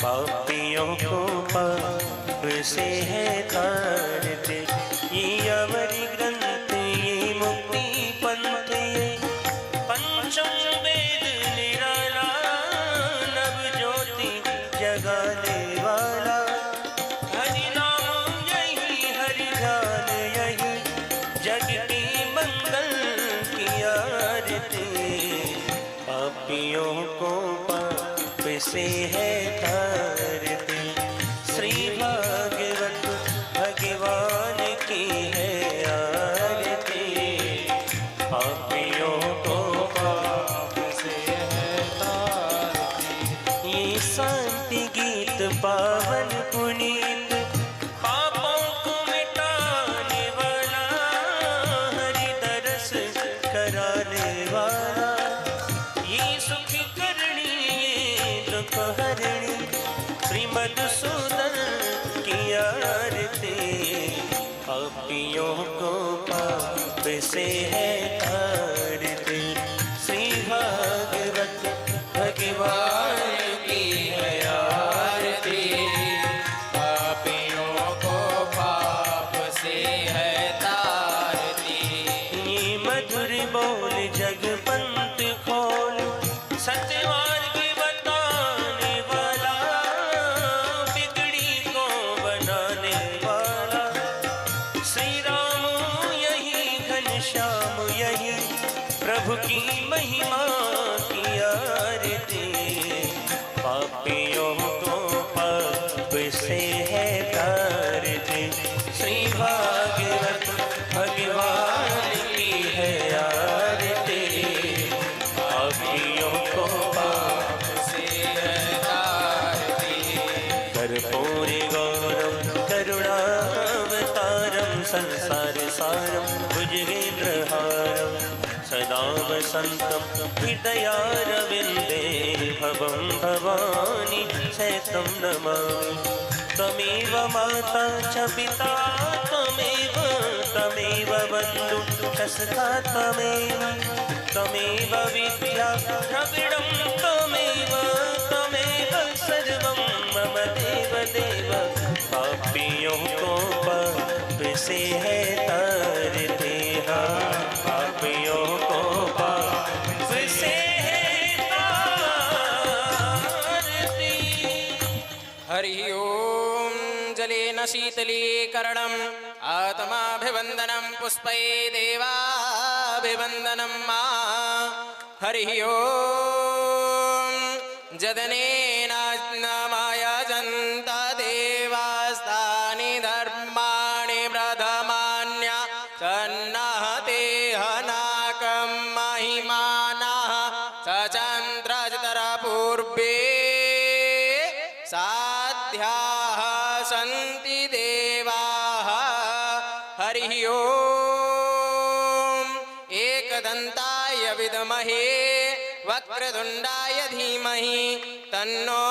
पापियों को पाप से है तारते। ये अवरी ग्रंथ, ये मुक्ति पंथ, ये पंचम वेद निराला, नव ज्योति जगाने वाला। हरि नाम यही, हरि ध्यान यही, जग की मंगल की आरती। पापियों को पाप से है तारते। श्री भागवत भगवान की है आरती। पापियों को पाप से है तारते। ये शांति गीत पावन पुनीत, पापों को मिटाने वाला, हरि दरस कराने वाला। ये सुख करणी, ये दुख हरणी, श्रीमधुसूदन की आरती। पापियों को पाप से है तारते। श्री भागवत भगवान की है आरती। पापियों को पाप से है तारती। ये मधुर बोल जगपंत खोल, सत्यमार्ग बताने वाला, बिगड़ी को बनाने वाला। श्री राम यही, घनश्याम यही, प्रभु की महिमा की आरती। पापियों को पाप से है तारते। श्री भागवत भगवान की है आरती। पापियों को पाप से है तारती। कर्पूरी गौरम करुणावतारम, संसार सारम भुजगेन्द्रहारम, सदा वसन्तं हृदयारविन्दे। भवं भवानी शतं नमामि। त्वमेव माता च पिता त्वमेव, त्वमेव बन्धु च सखा त्वमेव, त्वमेव विद्या द्रविडं त्वमेव, त्वमेव सर्वं मम देव देव। पापियों को पाप से है तारते। पापियों को पाप से है तारते। हरि ओम। जलेन शीतलीकरणम् आत्माभिवन्दनं पुष्पै देवाभिवन्दनं मा। हरि ओम। जदनेनाज्ञामायजन्त देवास्तानि धर्माणि प्रथमान्या सन्नः ते हनाकं महिमानः सचन्द्रजतरपूर्वे साध्याः सन्ति देवाः। हरि ओम। एकदन्ताय विद्महे वक्रतुण्डाय धीमहि तन्नो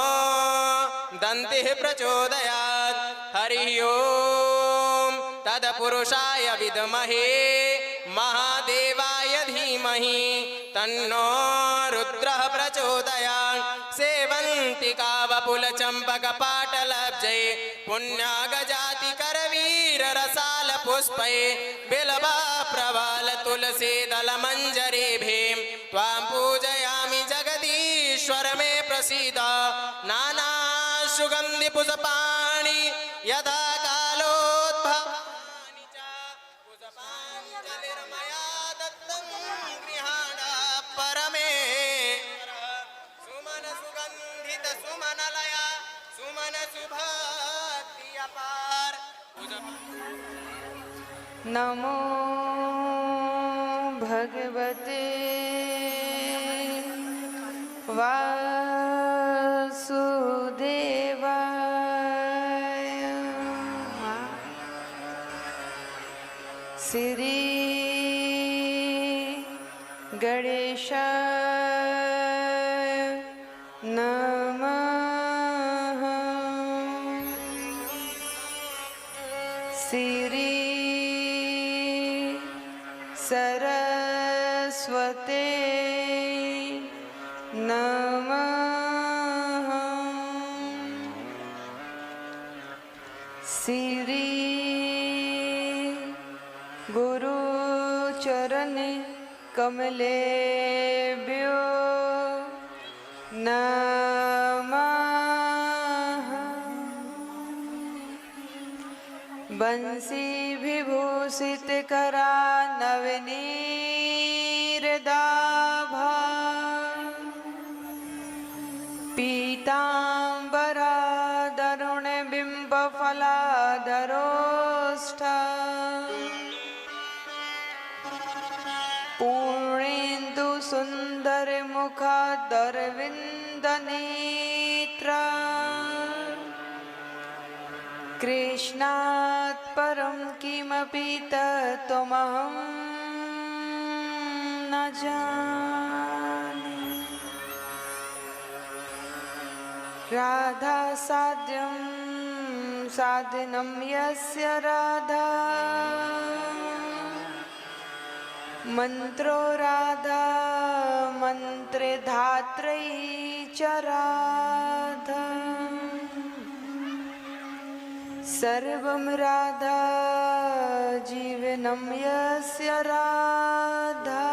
दन्तिः प्रचोदयात्। हरि ओम। तत्पुरुषाय विद्महे महादेवाय धीमहि तन्नो रुद्रः प्रचोदयात्। सेवन्तिका वपुलचम्पकपाटलब्जै पुण्यागजाति करवीररसाल पुष्पै बिल्वा प्रवाल तुलसी दलमञ्जरीभिः त्वां पूजयामि जगदीश्वर मे प्रसीद। नाना सुगन्धि पुष्पाणि यदा कालोद्भवानि च पुष्पाञ्जलिर्मया दत्तं गृहाण परमे। सुमन सुगन्धित सुमनलया सुमन सुभक्ति अपार। नमो भगवते वासुदेवाय। श्री गणेशाय नमः। श्री सरस्वते नमः। श्री गुरु चरण कमलेभ्यो नमः। बंसी विभूषित करा नवनीरदाभा पीतांबरा दरुण बिंब फलाधरोष्ठ पूर्णेन्दु सुंदर मुखादरविंद नेत्र कृष्णात् परं किमपि तत्त्वमहं न जाने। राधा साध्यं साधनं यस्य राधा मंत्रो राधा मंत्रे धात्रै च राधा सर्वं राधा जीवनं यस्य राधा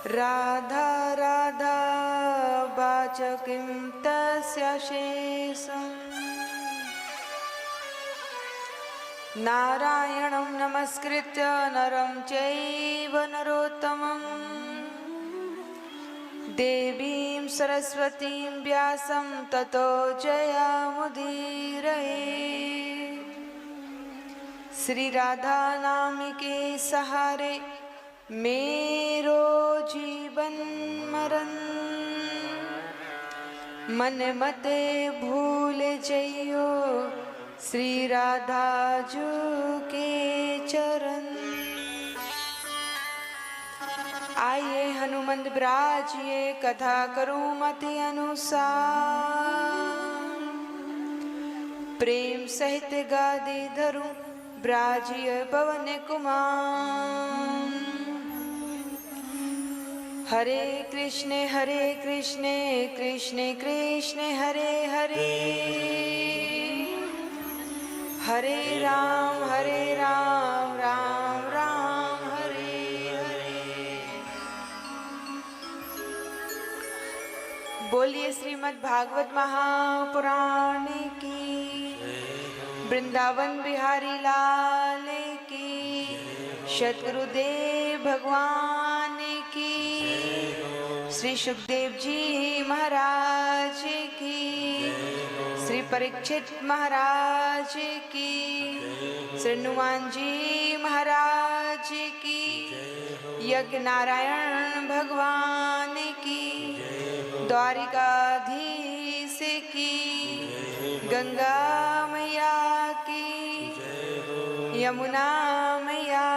राधा राधा वाचकीं तस्य शेषम्। नारायणं नमस्कृत्य नरं चैव नरोत्तमं देवीं सरस्वतीं व्यासं ततो जयामुदीरये। श्री राधा नाम के सहारे मेरो जीवन मरण मन मते भूल जइयो श्री राधा जू के चरण। आइए हनुमंत ब्राजिए कथा करूं मति अनुसार प्रेम सहित गादी धरूं ब्राजिय पवन कुमार। हरे कृष्ण कृष्ण कृष्ण हरे हरे हरे राम राम राम हरे हरे। बोलिए श्रीमद् भागवत महापुराण की, वृंदावन बिहारी लाल की, सद्गुरुदेव भगवान की, श्री सुखदेव जी महाराज की, श्री परीक्षित महाराज की, श्री हनुमान जी महाराज की, यज्ञ नारायण भगवान की, द्वारिकाधीश की, गंगा मैया की, यमुना मैया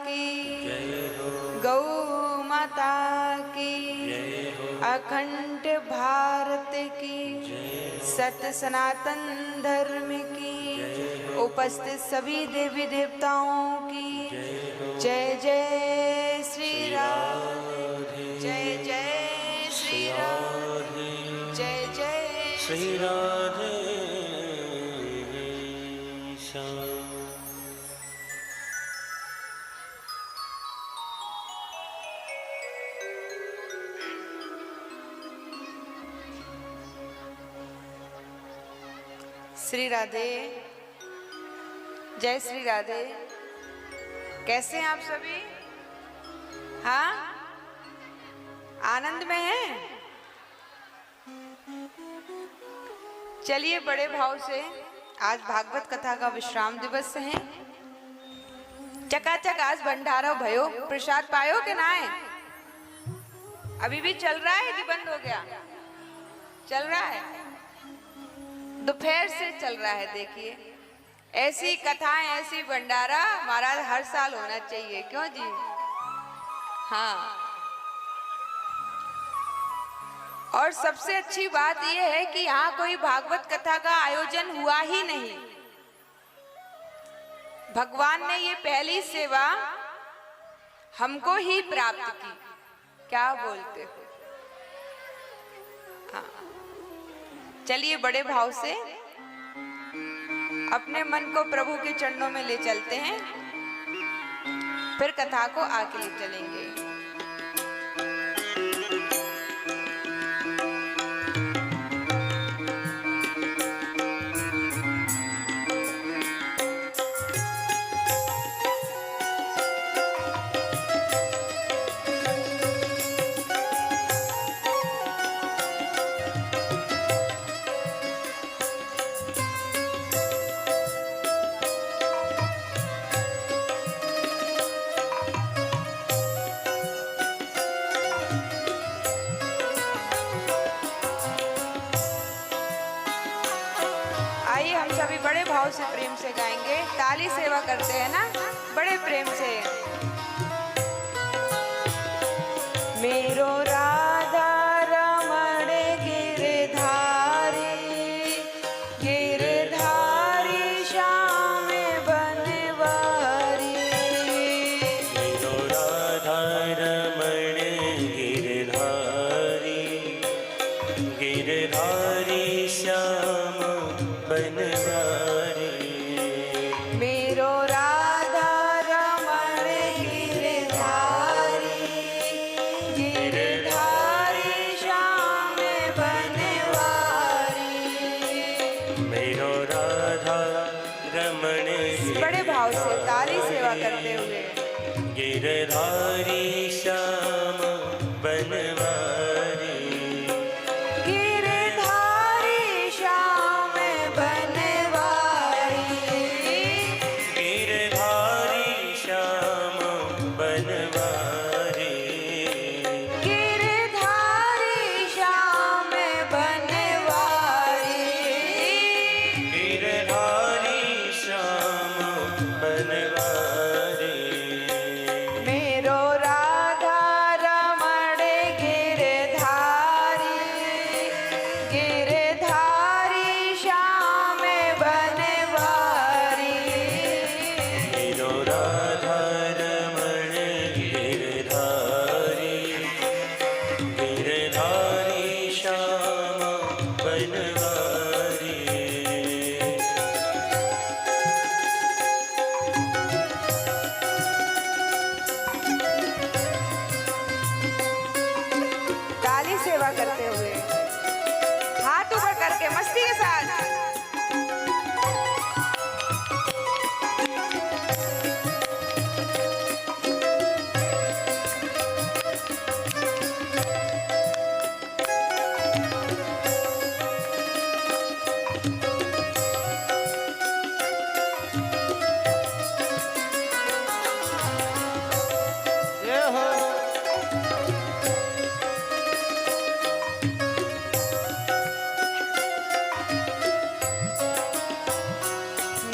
की, गौ माता की, अखंड भारत की, सत्य सनातन धर्म की, उपस्थित सभी देवी देवताओं की जय जय श्री राम, जय जय श्री राम, जय जय श्री राधे श्री राधे, जय श्री राधे। कैसे हैं आप सभी? हाँ, आनंद में हैं? चलिए बड़े भाव से, आज भागवत कथा का विश्राम दिवस है। चकाचक आज भंडारा भयो, प्रसाद पायो कि ना है? अभी भी चल रहा है कि बंद हो गया? चल रहा है, दोपहर से चल रहा है। देखिए, ऐसी कथाएं, ऐसी भंडारा महाराज हर साल होना चाहिए, क्यों जी? हाँ, और सबसे अच्छी बात यह है कि यहाँ कोई भागवत कथा का आयोजन हुआ ही नहीं। भगवान ने ये पहली सेवा हमको ही प्राप्त की। क्या बोलते हो? हाँ, चलिए बड़े भाव से अपने मन को प्रभु के चरणों में ले चलते हैं, फिर कथा को आगे ले चलेंगे। आइए हम सभी बड़े भाव से प्रेम से गाएंगे, ताली सेवा करते हैं ना बड़े प्रेम से। मेरो राधा रमण गिरधारी, गिरधारी श्याम बनवारी। मेरो राधा रमण गिरधारी, गिरधारी श्याम बनवारी। मेरो राधा रमण गिरधारी, गिरधारी श्याम बनवारी। मेरो राधा रमण बड़े भाव से ताली सेवा करते हुए गिरधारी श्याम बनवारी। गिरधारी श्याम बनवारी। गिरधारी श्याम बनवारी। गिरधारी श्याम बनवारी। गिरधारी श्याम बनवारी। मेरो राधा रमण गिरधारी, गिरधारी श्याम बनवारी। मेरो राधा रमण गिरधारी, गिरधारी श्याम बनवारी। ताली सेवा करते हुए हाथ ऊपर करके मस्ती के साथ।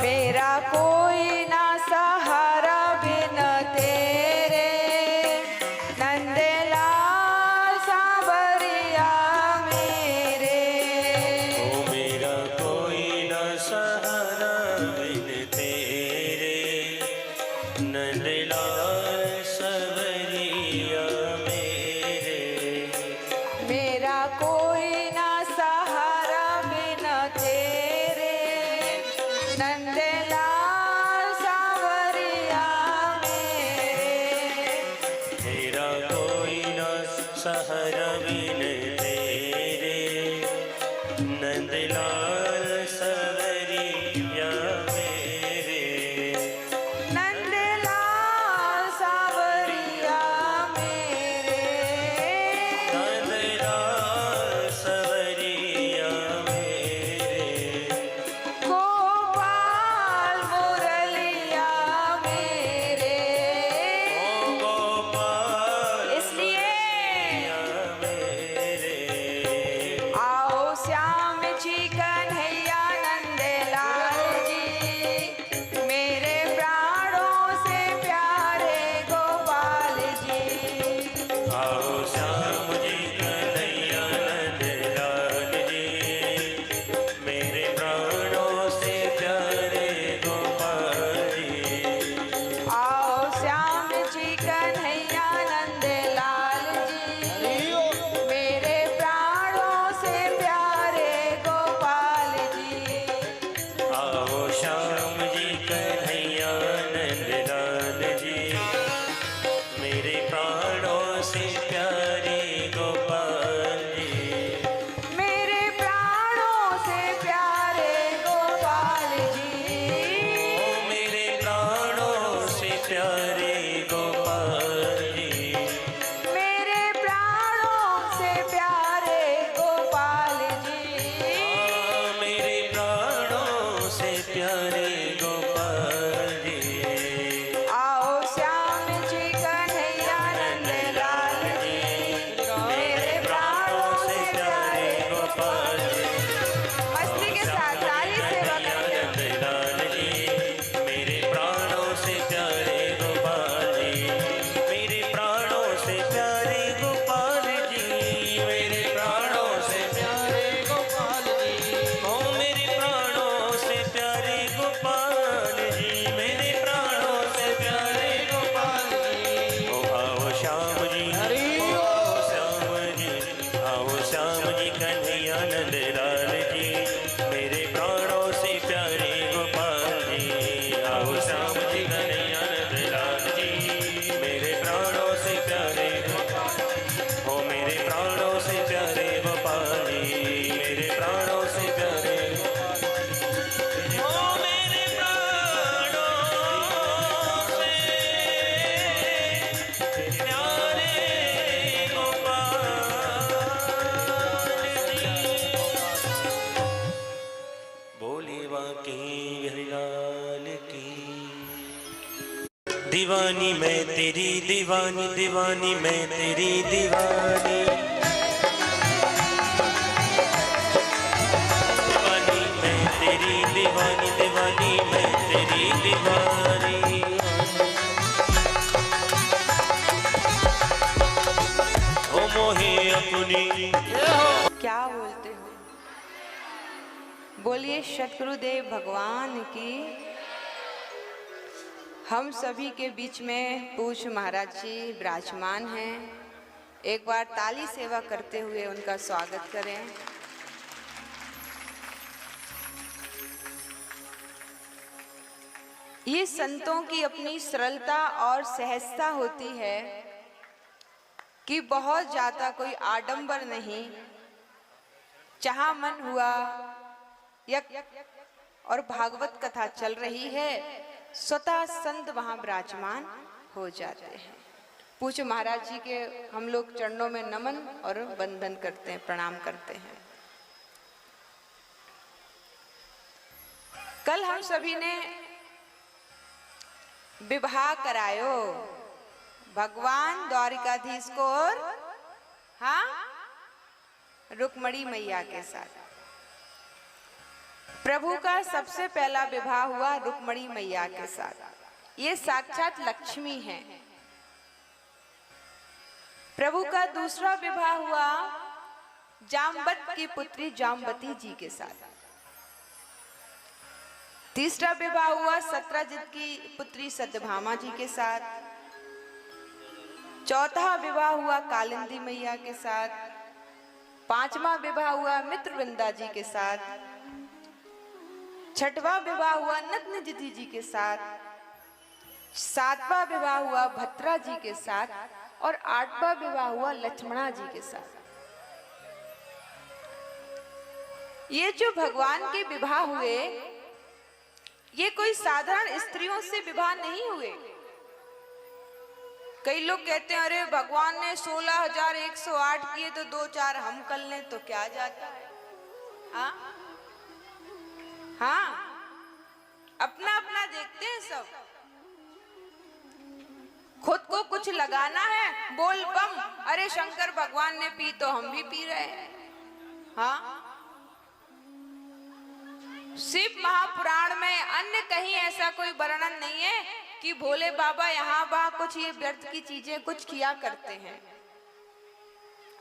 मेरा कोई ना सहारा बिन तेरे, नंदलाल सांवरिया मेरे। ओ मेरा कोई न सहारा बिन तेरे, नंदलाल सवरिया मेरे। मेरा कोई ना सहारा बिन तेरे, नंदलाल सांवरिया मेरे। तेरा कोई न सहारा बिन तेरे, नंदलाल सवरिया मेरे। नंदलाल सांवरिया मेरे। नंदलाल सवरिया मेरे। गोपाल मुरलिया मेरे। ओ गोपाल इसलिए मेरे। आओ श्याम जी का प्यारे गोपाल जी। आओ श्याम जी कन्हैया नंद लाल जी, मेरे प्राणों से प्यारे गोपाल जी। मस्ती के साथ सारी सेवा करेंगे। नंद लाल जी, मेरे प्राणों से प्यारे गोपाल जी। मेरे प्राणों से प्यारे गोपाल जी। मेरे प्राणों से प्यारे गोपाल जी। ओ मेरे प्राणों से प्यारे गोपाल जी। मेरे प्राणों से प्यारे गोपाल जी। ओ आओ श्याम जी, आओ श्याम जी, आओ श्याम जी कन्हैया नंद लाल जी, मेरे प्राणों से प्यारे गोपाल जी। आओ श्याम जी कन्हैया नंद लाल जी, मेरे प्राणों से प्यारे गोपाल जी। ओ मेरे प्राणों से प्यारे गोपाल जी। मेरे प्राणों से प्यारे गोपाल जी। ओ मेरे प्राणों से प्यारे गोपाल जी। बोले बाकी हरिलाल की। दीवानी मैं तेरी दीवानी, दीवानी मैं तेरी दीवानी। दीवानी मैं तेरी दीवानी, दीवानी मैं तेरी दीवानी। ओ मोहे अपनी। क्या बोलते हो? बोलिए सतगुरुदेव भगवान की। हम सभी के बीच में पूज्य महाराज जी विराजमान हैं। एक बार ताली सेवा करते हुए उनका स्वागत करें। ये संतों की अपनी सरलता और सहजता होती है कि बहुत ज्यादा कोई आडंबर नहीं, जहां मन हुआ या और भागवत कथा चल रही है, स्वतः संत वहां विराजमान हो जाते हैं। पूज्य महाराज जी के हम लोग चरणों में नमन और वंदन करते हैं, प्रणाम करते हैं। कल हम सभी ने विवाह करायो भगवान द्वारिकाधीश को और हाँ रुक्मणी मैया के साथ। प्रभु का सबसे पहला विवाह हुआ रुक्मणी मैया के साथ। ये साक्षात लक्ष्मी है। प्रभु का दूसरा विवाह हुआ जामवत की पुत्री जामवती जी के साथ। तीसरा विवाह हुआ सत्यजित की पुत्री सत्यभामा जी के साथ। चौथा विवाह हुआ कालिंदी मैया के साथ। पांचवा विवाह हुआ मित्रवृंदा जी के साथ। छठवां विवाह हुआ नग्नजिति जी के साथ। सातवां विवाह हुआ भद्रा जी के साथ और आठवां विवाह हुआ लक्ष्मणा जी के साथ। ये जो भगवान के विवाह हुए, ये कोई साधारण स्त्रियों से विवाह नहीं हुए। कई लोग कहते हैं अरे भगवान ने 16,108 किए तो 2-4 हम कर लें तो क्या जाता है। हाँ हाँ, अपना अपना देखते हैं सब। खुद को कुछ लगाना है, बोल बम, अरे शंकर भगवान ने पी तो हम भी पी रहे हैं। हाँ, शिव महापुराण में अन्य कहीं ऐसा कोई वर्णन नहीं है कि भोले बाबा यहाँ वहां कुछ ये व्यर्थ की चीजें कुछ किया करते हैं।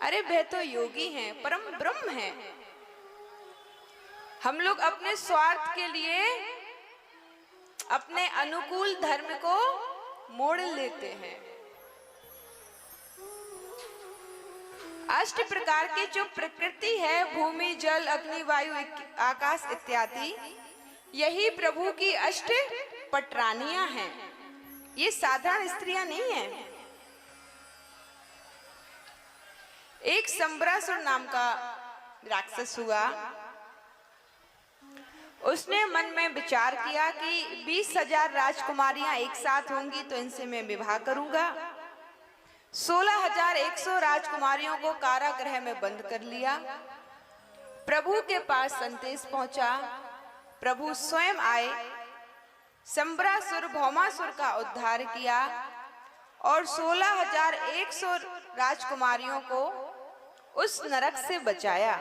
अरे वे तो योगी हैं, परम ब्रह्म हैं। हम लोग अपने स्वार्थ के लिए अपने अनुकूल धर्म को मोड़ लेते हैं। अष्ट प्रकार की जो प्रकृति है, भूमि जल अग्नि वायु आकाश इत्यादि, यही प्रभु की अष्ट पटरानियां हैं। ये साधारण स्त्रियां नहीं हैं। एक संबरासुर नाम का राक्षस हुआ। उसने मन में विचार किया कि 20,000 राजकुमारियां एक साथ होंगी तो इनसे मैं विवाह करूंगा। 16,100 राजकुमारियों को कारागृह में बंद कर लिया। प्रभु के पास संदेश पहुंचा प्रभु स्वयं आए, संबरासुर भौमासुर का उद्धार किया और 16,100 राजकुमारियों को उस नरक से बचाया।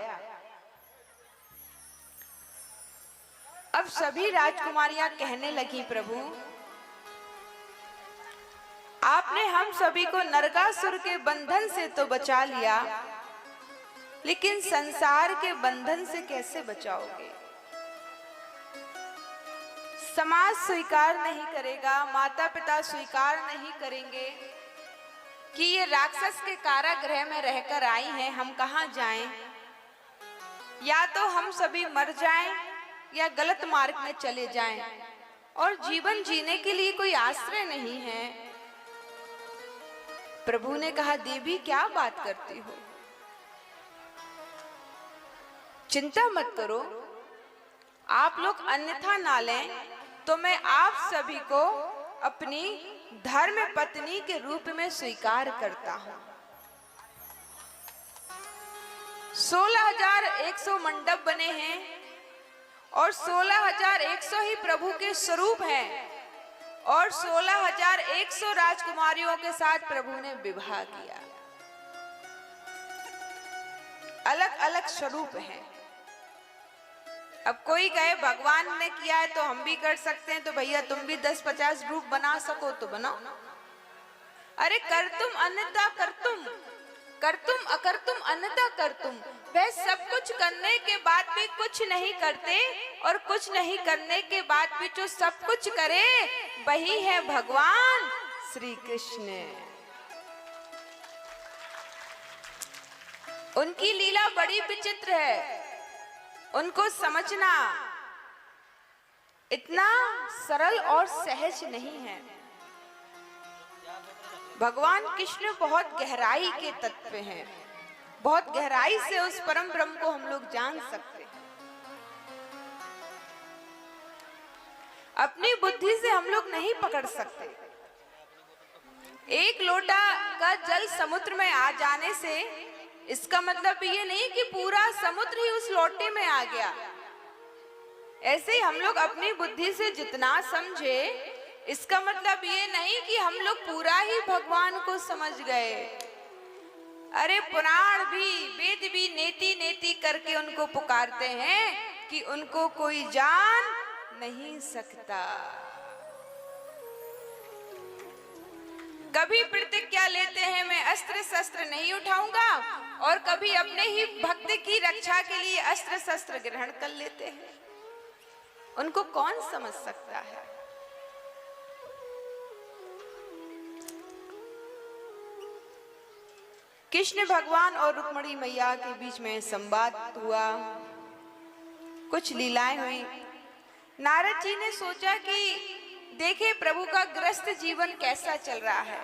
अब सभी राजकुमारियां कहने लगी, प्रभु आपने हम सभी को नरकासुर के बंधन से तो बचा लिया, लेकिन संसार के बंधन से कैसे बचाओगे? समाज स्वीकार नहीं करेगा, माता पिता स्वीकार नहीं करेंगे कि ये राक्षस के कारागृह में रहकर आई हैं, हम कहां जाएं? या तो हम सभी मर जाएं या गलत मार्ग में चले जाएं, और जीवन जीने के लिए कोई आश्रय नहीं है। प्रभु ने कहा, देवी क्या बात करती हो, चिंता मत करो, आप लोग अन्यथा ना लें तो मैं आप सभी को अपनी धर्म पत्नी के रूप में स्वीकार करता हूं। 16,100 मंडप बने हैं और 16,100 ही प्रभु के स्वरूप हैं, और 16,100 राजकुमारियों के साथ प्रभु ने विवाह किया। अलग अलग स्वरूप हैं। अब कोई कहे भगवान ने किया है तो हम भी कर सकते हैं, तो भैया तुम भी 10-50 रूप बना सको तो बनाओ। अरे करतुम अन्यथा करतुम, करतुम अकर्तुम अन्यथा करतुम। वह सब कुछ करने के बाद भी कुछ नहीं करते, और कुछ नहीं करने के बाद भी जो सब कुछ करे वही है भगवान श्री कृष्ण। उनकी लीला बड़ी विचित्र है, उनको समझना इतना सरल और सहज नहीं है। भगवान कृष्ण बहुत गहराई के तत्व हैं, बहुत गहराई से उस परम ब्रह्म को हम लोग जान सकते हैं। अपनी बुद्धि से हम लोग नहीं पकड़ सकते। एक लोटा का जल समुद्र में आ जाने से इसका मतलब ये नहीं कि पूरा समुद्र ही उस लोटे में आ गया। ऐसे ही हम लोग अपनी बुद्धि से जितना समझे, इसका मतलब ये नहीं कि हम लोग पूरा ही भगवान को समझ गए। अरे पुराण भी, वेद भी नेति नेति करके उनको पुकारते हैं कि उनको कोई जान नहीं सकता। कभी प्रतिज्ञा लेते हैं मैं अस्त्र शस्त्र नहीं उठाऊंगा, और कभी अपने ही भक्त की रक्षा के लिए अस्त्र शस्त्र ग्रहण कर लेते हैं। उनको कौन समझ सकता है? कृष्ण भगवान और रुक्मिणी मैया के बीच में संवाद हुआ, कुछ लीलाएं हुई। नारद जी ने सोचा कि देखे प्रभु का गृहस्थ जीवन कैसा चल रहा है।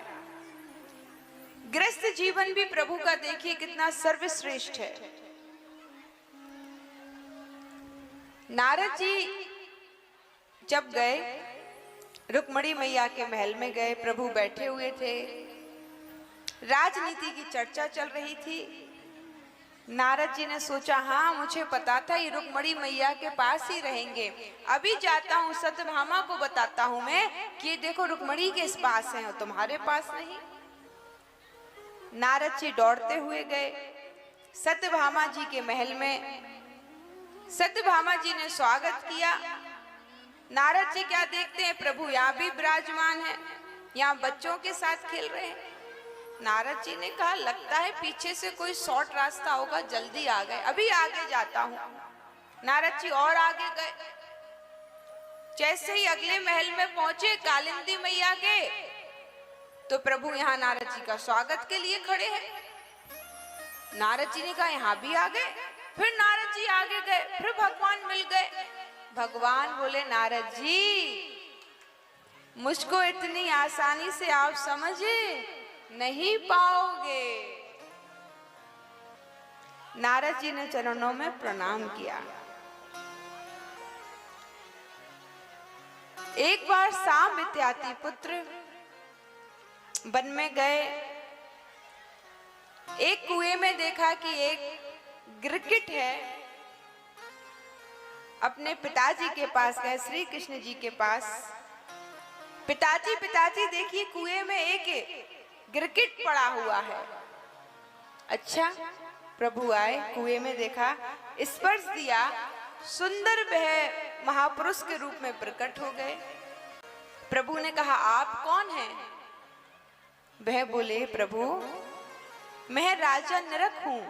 गृहस्थ जीवन भी प्रभु का देखिए कितना सर्वश्रेष्ठ है। नारद जी जब गए, रुक्मिणी मैया के महल में गए, प्रभु बैठे हुए थे, राजनीति की चर्चा चल रही थी। नारद जी ने सोचा, हाँ मुझे पता था ये रुक्मिणी मैया के पास ही रहेंगे, अभी जाता हूँ सत्यभामा को बताता हूँ मैं कि ये देखो रुक्मिणी के पास है और तुम्हारे पास नहीं। नारद जी दौड़ते हुए गए सत्यभामा जी के महल में। सत्यभामा जी ने स्वागत किया। नारद जी क्या देखते हैं, प्रभु यहाँ भी विराजमान है, यहाँ बच्चों के साथ खेल रहे हैं। नारद जी ने कहा, लगता है पीछे से कोई शॉर्ट रास्ता होगा, जल्दी आ गए, अभी आगे जाता हूँ। नारद जी और आगे गए। जैसे ही अगले महल में पहुंचे कालिंदी मैया के, तो प्रभु यहाँ नारद जी का स्वागत के लिए खड़े हैं। नारद जी ने कहा यहाँ भी आ गए। फिर नारद जी आगे गए, फिर भगवान मिल गए। भगवान बोले, नारद जी मुझको इतनी आसानी से आप समझे नहीं पाओगे। नारद जी ने चरणों में प्रणाम किया। एक बार शाम इत्यादि पुत्र वन में गए। एक कुएं में देखा कि एक गिरगिट है, अपने पिताजी के पास गए, श्री कृष्ण जी के पास। पिताजी पिताजी देखिए कुएं में एक गिरगिट पड़ा हुआ है। अच्छा, प्रभु आए, कुएं में देखा, स्पर्श दिया, सुंदर वह महापुरुष के रूप में प्रकट हो गए। प्रभु ने कहा आप कौन हैं? वह बोले प्रभु मैं राजा नरक हूं,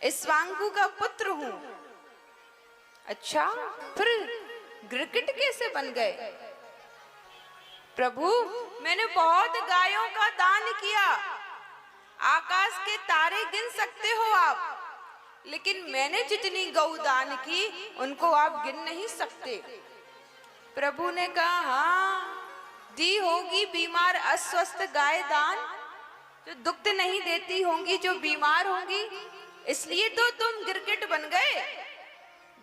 इक्ष्वाकु का पुत्र हूं। अच्छा, फिर गिरगिट कैसे बन गए? प्रभु मैंने बहुत गायों का दान किया, आकाश के तारे गिन सकते हो आप, लेकिन मैंने जितनी गौ दान की उनको आप गिन नहीं सकते। प्रभु ने कहा हाँ, दी होगी बीमार अस्वस्थ गाय दान, जो दुग्ध नहीं देती होंगी, जो बीमार होंगी, इसलिए तो तुम गिरगिट बन गए।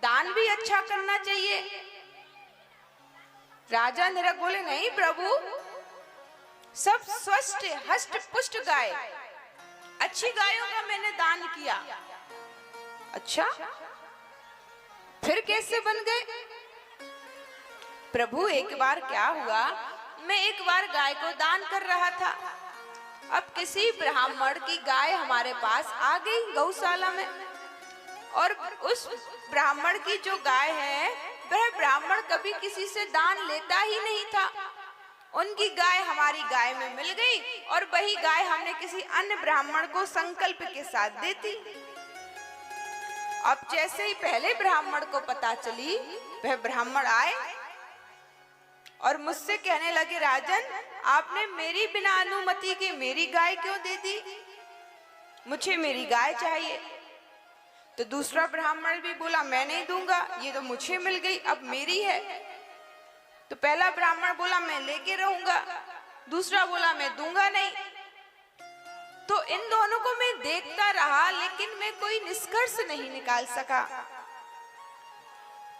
दान भी अच्छा करना चाहिए। राजा नरक बोले नहीं प्रभु, सब स्वस्थ हष्ट पुष्ट गाय, अच्छी गायों का मैंने दान किया। अच्छा, फिर कैसे बन गए? प्रभु एक बार क्या हुआ, मैं एक बार गाय को दान कर रहा था। अब किसी ब्राह्मण की गाय हमारे पास आ गई गौशाला में, और उस ब्राह्मण की जो गाय है वह ब्राह्मण कभी किसी से दान लेता ही नहीं था। उनकी गाय हमारी गाय में मिल गई और वही गाय हमने किसी अन्य ब्राह्मण को संकल्प के साथ दे दी। अब जैसे ही पहले ब्राह्मण को पता चली, वह ब्राह्मण आए और मुझसे कहने लगे राजन आपने मेरी बिना अनुमति के मेरी गाय क्यों दे दी? मुझे मेरी गाय चाहिए। तो दूसरा ब्राह्मण भी बोला मैं नहीं दूंगा, ये तो मुझे मिल गई, अब मेरी है। तो पहला ब्राह्मण बोला मैं लेके रहूंगा, दूसरा बोला मैं दूंगा नहीं। तो इन दोनों को मैं देखता रहा, लेकिन मैं कोई निष्कर्ष नहीं निकाल सका।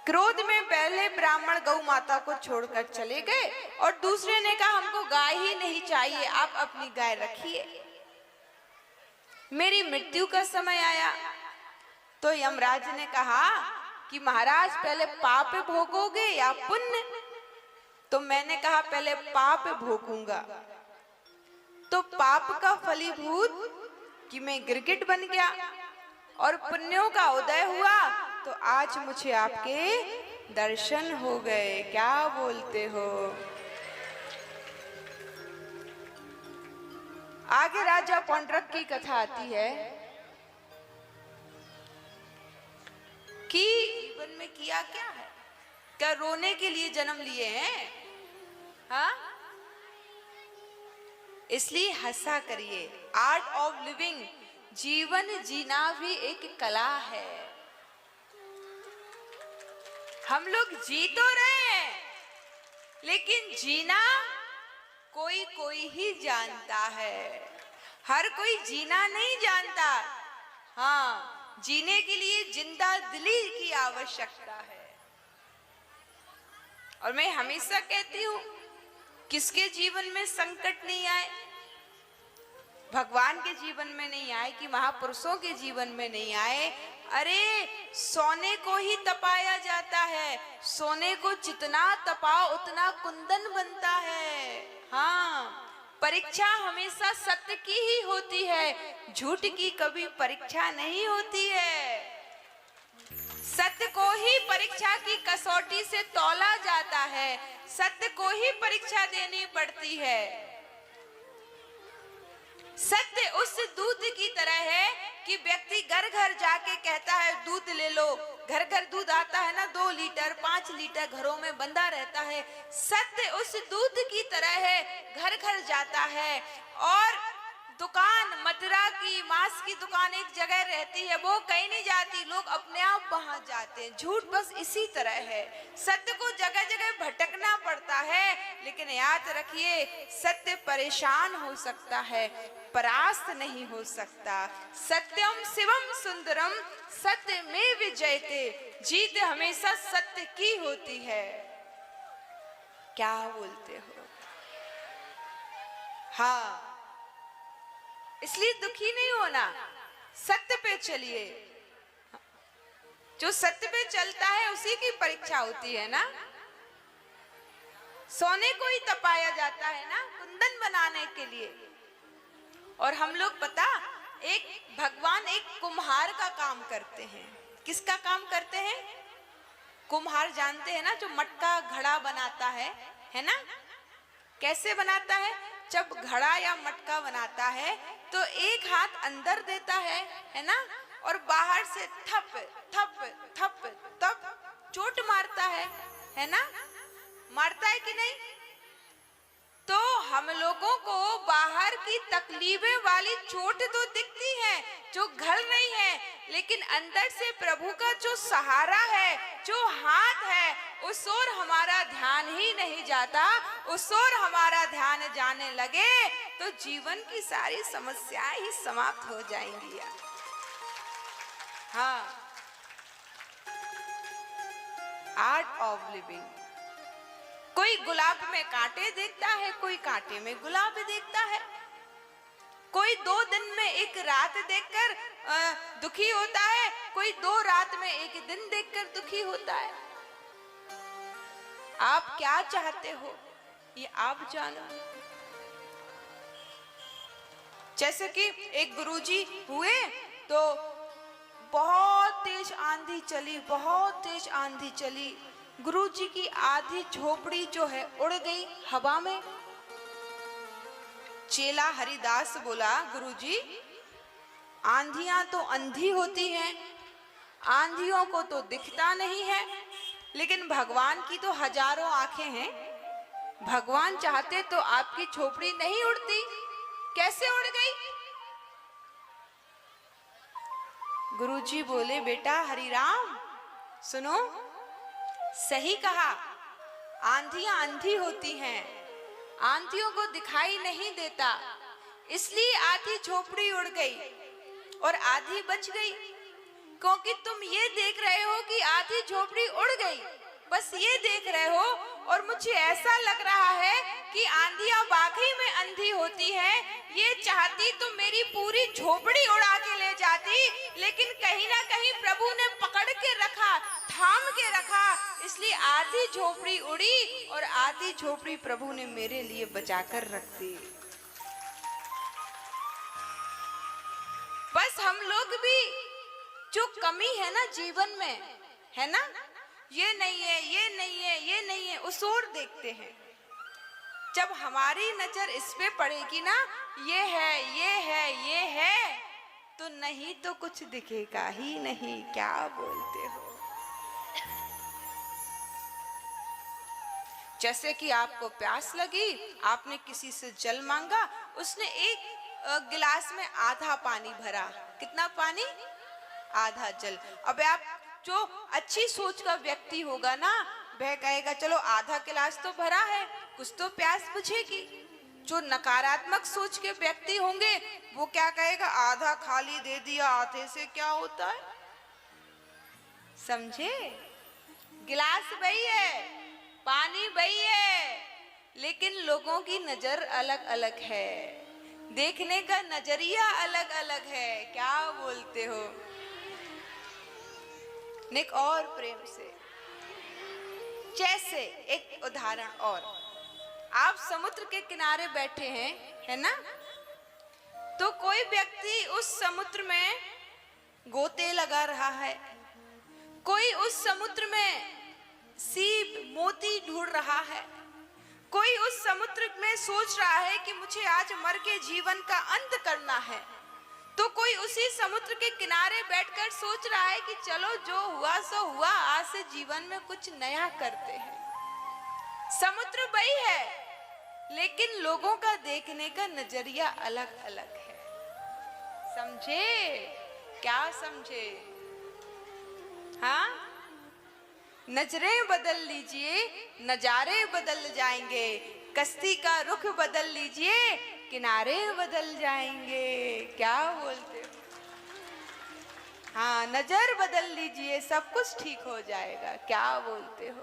क्रोध में पहले ब्राह्मण गौ माता को छोड़कर चले गए और दूसरे ने कहा हमको गाय ही नहीं चाहिए, आप अपनी गाय रखिए। मेरी मृत्यु का समय आया तो यमराज ने कहा कि महाराज पहले पाप भोगोगे या पुण्य? तो मैंने कहा पहले पाप भोगूंगा। तो पाप का फलीभूत कि मैं गिरगिट बन गया और पुण्यों का उदय हुआ, तो आज मुझे आपके दर्शन हो गए। क्या बोलते हो? आगे राजा पौंड्रक की कथा आती है कि जीवन में किया क्या है, क्या रोने के लिए जन्म लिए हैं? हाँ, इसलिए हंसा करिए। आर्ट ऑफ लिविंग, जीवन जीना भी एक कला है। हम लोग जी तो रहे हैं, लेकिन जीना कोई कोई ही जानता है, हर कोई जीना नहीं जानता। हाँ, जीने के लिए जिंदा दिली की आवश्यकता है। और मैं हमेशा कहती हूँ किसके जीवन में संकट नहीं आए, भगवान के जीवन में नहीं आए कि महापुरुषों के जीवन में नहीं आए। अरे सोने को ही तपाया जाता है, सोने को जितना तपाओ उतना कुंदन बनता है। हाँ, परीक्षा हमेशा सत्य की ही होती है, झूठ की कभी परीक्षा नहीं होती है। सत्य को ही परीक्षा की कसौटी से तौला जाता है, सत्य को ही परीक्षा देनी पड़ती है। सत्य उस दूध की तरह है कि व्यक्ति घर घर जाके कहता है दूध ले लो, घर घर दूध आता है ना, 2 लीटर 5 लीटर घरों में बंधा रहता है। सत्य उस दूध की तरह है, घर घर जाता है। और दुकान मदिरा की, मांस की दुकान एक जगह रहती है, वो कहीं नहीं जाती, लोग अपने आप वहां जाते हैं। झूठ बस इसी तरह है, सत्य को जगह जगह भटकना पड़ता है। लेकिन याद रखिए सत्य परेशान हो सकता है, परास्त नहीं हो सकता। सत्यम शिवम सुंदरम सत्य में विजयते, जीत हमेशा सत्य की होती है। क्या बोलते हो? हाँ, इसलिए दुखी नहीं होना, सत्य पे चलिए। जो सत्य पे चलता है उसी की परीक्षा होती है ना। सोने को ही तपाया जाता है ना कुंदन बनाने के लिए। और हम लोग पता एक भगवान एक कुम्हार का काम करते हैं। किसका काम करते हैं? कुम्हार जानते हैं ना, जो मटका घड़ा बनाता है ना। कैसे बनाता है? जब घड़ा या मटका बनाता है तो एक हाथ अंदर देता है ना, और बाहर से थप थप थप थप चोट मारता है ना। मारता है कि नहीं? तो हम लोगों को बाहर की तकलीफें वाली चोट तो दिखती है जो घल रही है, लेकिन अंदर से प्रभु का जो सहारा है, जो हाथ है, उस ओर हमारा ध्यान ही नहीं जाता। उस ओर हमारा ध्यान जाने लगे तो जीवन की सारी समस्याएं ही समाप्त हो जाएंगी। हाँ, आर्ट ऑफ लिविंग। कोई गुलाब में कांटे देखता है, कोई कांटे में गुलाब देखता है। कोई 2 दिन में एक रात देखकर दुखी होता है, कोई 2 रात में एक दिन देखकर दुखी होता है। आप क्या चाहते हो ये आप जानो। जैसे कि एक गुरुजी हुए तो बहुत तेज आंधी चली, बहुत तेज आंधी चली। गुरुजी की आधी झोपड़ी जो है उड़ गई हवा में। चेला हरिदास बोला, गुरुजी आंधियां तो अंधी होती हैं, आंधियों को तो दिखता नहीं है, लेकिन भगवान की तो हजारों आंखें हैं। भगवान चाहते तो आपकी झोपड़ी नहीं उड़ती। कैसे उड़ गई? गुरुजी बोले, बेटा हरिराम सुनो, सही कहा, आंधियां अंधी होती हैं, आंधियों को दिखाई नहीं देता, इसलिए आधी झोपड़ी उड़ गई और आधी बच गई। क्योंकि तुम ये देख रहे हो कि आधी झोपड़ी उड़ गई, बस ये देख रहे हो। और मुझे ऐसा लग रहा है कि आंधियां वाकई में अंधी होती हैं। ये चाहती तो मेरी पूरी झोपड़ी उड़ा के ले जाती, लेकिन कहीं ना कहीं प्रभु ने पकड़ के रखा, थाम के रखा, इसलिए आधी झोपड़ी उड़ी और आधी झोपड़ी प्रभु ने मेरे लिए बचाकर रख दी। बस हम लोग भी जो कमी है ना जीवन में, है ना, ये नहीं है, ये नहीं है, ये नहीं है, उस ओर देखते हैं। जब हमारी नजर इस पे पड़ेगी ना, ये है, ये है, ये है, तो नहीं तो कुछ दिखेगा ही नहीं। क्या बोलते हो? जैसे कि आपको प्यास लगी, आपने किसी से जल मांगा, उसने एक गिलास में आधा पानी भरा। कितना पानी? आधा जल। अब आप जो अच्छी सोच का व्यक्ति होगा ना, वह कहेगा चलो आधा गिलास तो भरा है, कुछ तो प्यास बुझेगी। जो नकारात्मक सोच के व्यक्ति होंगे वो क्या कहेगा? आधा खाली दे दिया, आधे से क्या होता है। समझे? गिलास वही है, पानी वही है, लेकिन लोगों की नजर अलग अलग है, देखने का नजरिया अलग अलग है। क्या बोलते हो? निक और प्रेम से, जैसे एक उदाहरण और, आप समुद्र के किनारे बैठे हैं, है ना, तो कोई व्यक्ति उस समुद्र में गोते लगा रहा है, कोई उस समुद्र में सीप मोती ढूंढ रहा है, कोई उस समुद्र में सोच रहा है कि मुझे आज मर के जीवन का अंत करना है, तो कोई उसी समुद्र के किनारे बैठकर सोच रहा है कि चलो जो हुआ सो हुआ, आज से जीवन में कुछ नया करते हैं। समुद्र वही है, लेकिन लोगों का देखने का नजरिया अलग अलग है। समझे? क्या समझे? हाँ, नजरें बदल लीजिए, नजारे बदल जाएंगे। कश्ती का रुख बदल लीजिए, किनारे बदल जाएंगे। क्या बोलते हो? हाँ, नजर बदल लीजिए, सब कुछ ठीक हो जाएगा। क्या बोलते हो?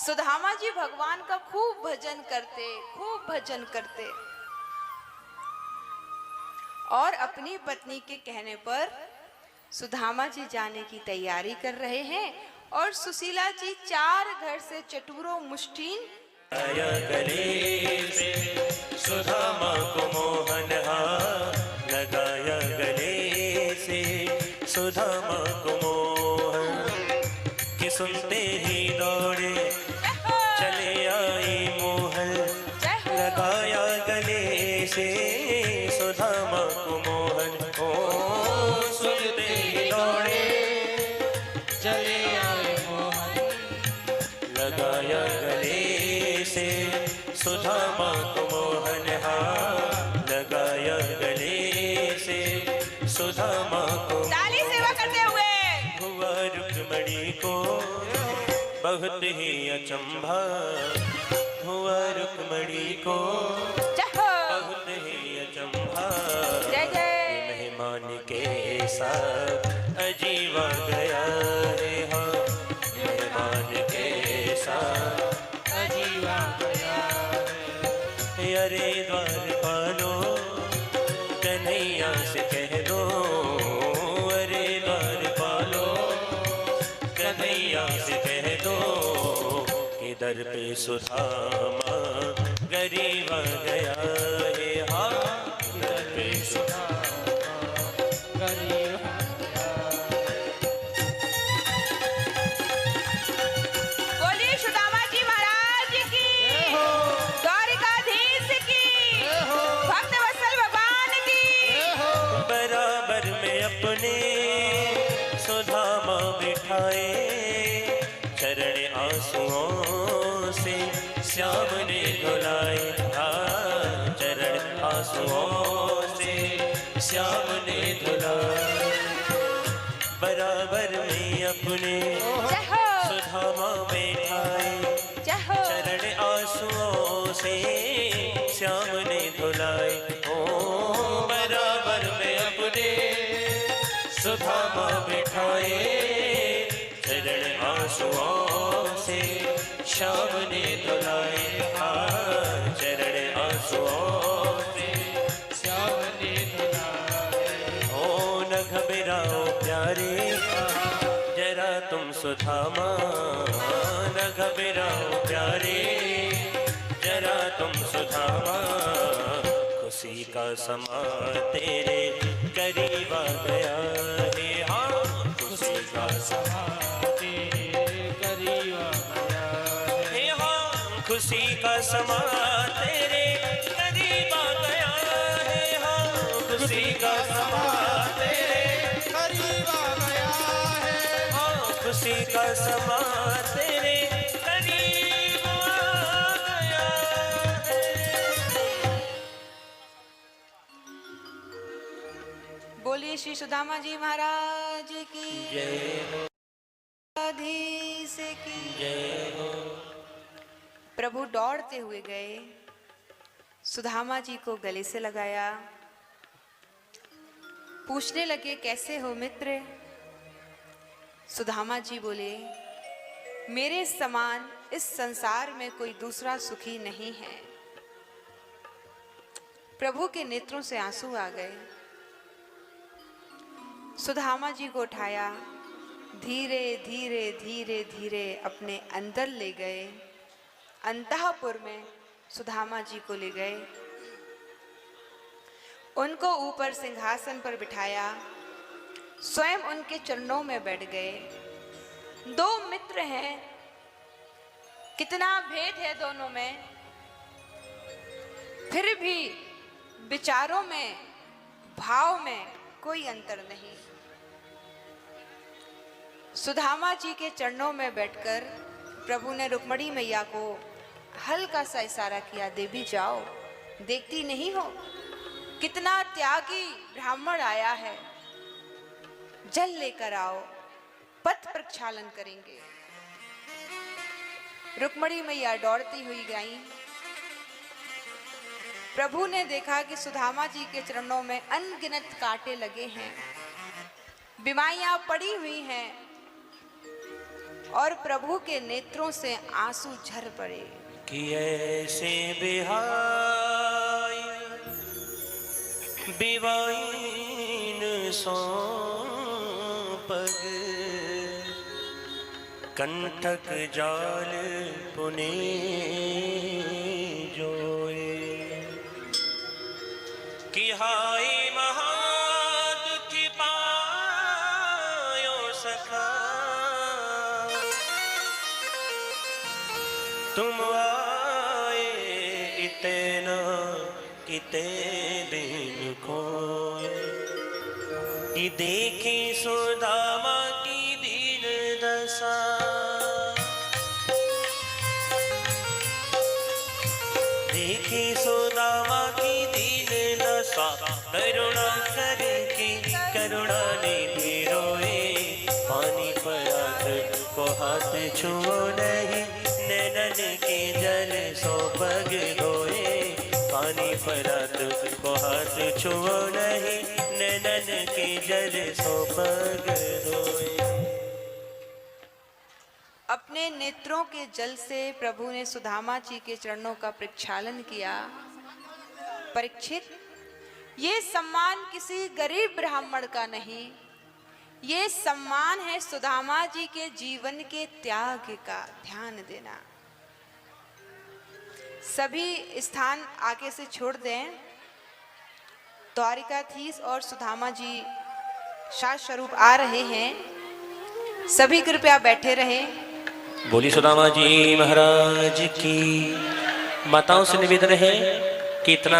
सुदामा जी भगवान का खूब भजन करते, खूब भजन करते, और अपनी पत्नी के कहने पर सुदामा जी जाने की तैयारी कर रहे हैं और सुशीला जी 4 घर से चटुरों मुष्टिन आया गले से सुदामा को मोहन हाथ लगाया गले से सुदामा को मोहन कि सुनते ही दौड़े चले आए मोहन लगाया गले से सुदामा को मोहन ओ सुनते ही दौड़े चले आए मोहन लगाया गले से सुदामा को मोहन हाथ लगाया गले से सुदामा को ताली सेवा करते हुए हुआ रुक्मणी को बहुत ही अचंभा हुआ रुक्मणी को बहुत ही अचंभा जय ये जय मेहमान के साथ अजीवा गया है हाँ मेहमान के साथ अजीवा गया है अरे द्वार पालो कन्हैया से कह दो अरे द्वार पालो कन्हैया से कह दो कि दर पे सुदामा गरीब आ गया है हाँ दर पे सुदामा गरीब आ बोलिए सुदामा जी महाराज की द्वारिकाधीश की भक्त वत्सल भगवान की बराबर में अपने सुदामा बिठाए चरण आंसुओं से श्याम ने धुलाए चरण आंसुओं से श्याम ने धुलाए बराबर में अपने जय हो सुदामा बैठाए जय हो चरण आंसुओं से श्याम ने धुलाए ओ बराबर में अपने सुदामा बिठाए चरण आंसुओं से श्याम ने धुलाए चरण आंसुओं से श्याम ने धुलाए ओ न घबराओ प्यारे जरा तुम सुदामा न घबराओ प्यारे जरा तुम सुदामा खुशी का समा तेरे करीब आ गया है हाँ खुशी का समा तेरे करीब आ गया है हाँ खुशी का समा तेरे करीब आ गया है हाँ खुशी का समा तेरे करीब आ गया है हाँ खुशी का समा तेरे करीब आ गया है बोलिए श्री सुदामा जी महाराज की जय हो द्वारिकाधीश की जय हो प्रभु दौड़ते हुए गए सुदामा जी को गले से लगाया पूछने लगे कैसे हो मित्र सुदामा जी बोले मेरे समान इस संसार में कोई दूसरा सुखी नहीं है प्रभु के नेत्रों से आंसू आ गए सुदामा जी को उठाया धीरे धीरे धीरे धीरे अपने अंदर ले गए अंतःपुर में सुदामा जी को ले गए उनको ऊपर सिंहासन पर बिठाया स्वयं उनके चरणों में बैठ गए दो मित्र हैं कितना भेद है दोनों में फिर भी विचारों में भाव में कोई अंतर नहीं सुदामा जी के चरणों में बैठकर प्रभु ने रुक्मणी मैया को हल्का सा इशारा किया देवी जाओ देखती नहीं हो कितना त्यागी ब्राह्मण आया है जल लेकर आओ पथ प्रक्षालन करेंगे रुक्मणी मैया दौड़ती हुई गईं प्रभु ने देखा कि सुदामा जी के चरणों में अनगिनत कांटे लगे हैं बीमारियां पड़ी हुई हैं और प्रभु के नेत्रों से आंसू झर पड़े कि ऐसे बिहाई बिवाइन सो पग कंठक जाल पुने जोए कि हाय महादुखी पायो सखा तुम आए इतना किते दिन को कि देखी सुदामा की दीन दशा देखी सुदामा की दीन दशा करुणा करके करुणा निधि रोए पानी परात को हाथ छुओ नहीं नैनन के जल सो पग धोए पानी परात को हाथ छुओ नहीं नैनन के जल सो पग धोए। अपने नेत्रों के जल से प्रभु ने सुदामा जी के चरणों का प्रक्षालन किया। परीक्षित, ये सम्मान किसी गरीब ब्राह्मण का नहीं, ये सम्मान है सुदामा जी के जीवन के त्याग का। ध्यान देना, सभी स्थान आगे से छोड़ दें। द्वारिकाधीश और सुदामा जी साथ स्वरूप आ रहे हैं, सभी कृपया बैठे रहें। बोली सुदामा जी महाराज की। माताओं से निवेदन है कि इतना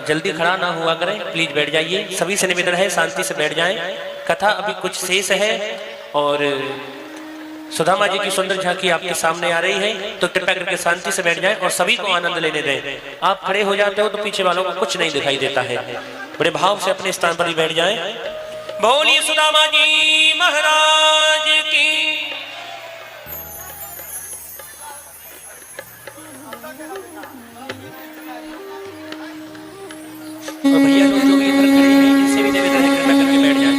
जल्दी खड़ा ना हुआ करें, प्लीज बैठ जाइए। सभी से निवेदन है शांति से बैठ जाएं। कथा अभी कुछ शेष है और सुदामा जी की सुंदर झांकी आपके सामने आ रही है, तो कृपया करके शांति से बैठ जाएं और सभी को आनंद लेने दें। आप खड़े हो जाते हो तो पीछे वालों को कुछ नहीं दिखाई देता है। बड़े भाव से अपने स्थान पर ही बैठ जाएं। बोलिए सुदामा जी महाराज की। और भैया लोग जो भी इधर खड़े हैं, जिससे भी निवेदन है कृपया करके बैठ जाएं।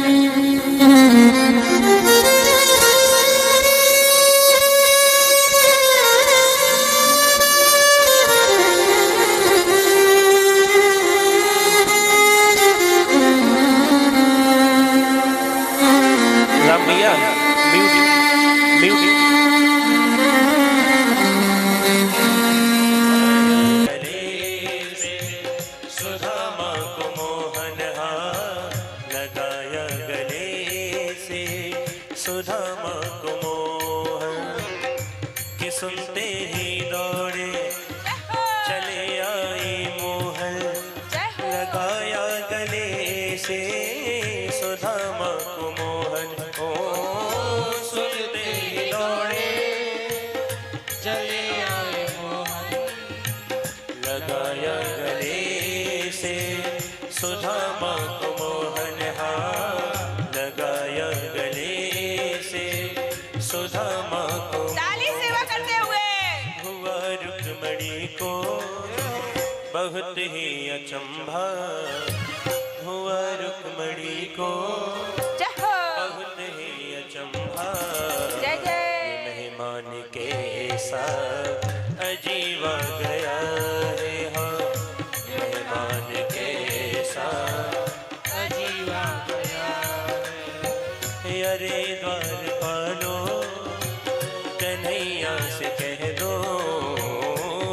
राम भैया म्यूजिक म्यूजिक। सुदामा को मोहन लगाया गले से, सुदामा को मोहन कि सुनते ही दौड़े चले आए मोहन लगाया गले से, सुदामा को मोहन ओ सुनते ही दौड़े चले आए मोहन लगाया गले से, सुदामा को मोहन लगाया गले से, सुदामा को। ताली सेवा करते हुए हुआ रुक्मणी को बहुत ही अचंभा, हुआ रुक्मणी को जय हो। बहुत ही अचंभा। जय जय। ये मेहमान के साथ अजीवा गया है, हाँ मेहमान के साथ अजीवा गया है। अरे द्वारपालो कन्हैया से कह दो,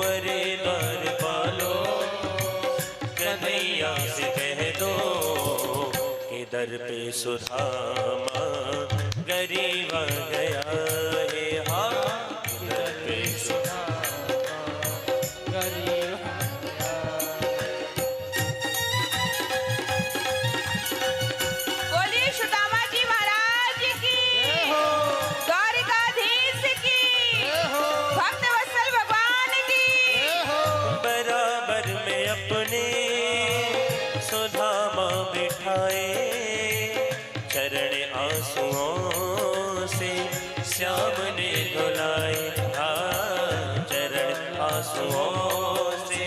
अरे द्वारपालो कन्हैया से कह दो कि दर पे सुदामा गरीब आ गया है, हाँ दर पे सुदामा गरीब आ गया। बोलिए सुदामा जी महाराज की, द्वारिकाधीश की, भक्त वत्सल भगवान की। बराबर में अपने सुदामा बिठाए, चरण आंसुओं से श्याम ने धुलाए, हाँ चरण आंसुओं से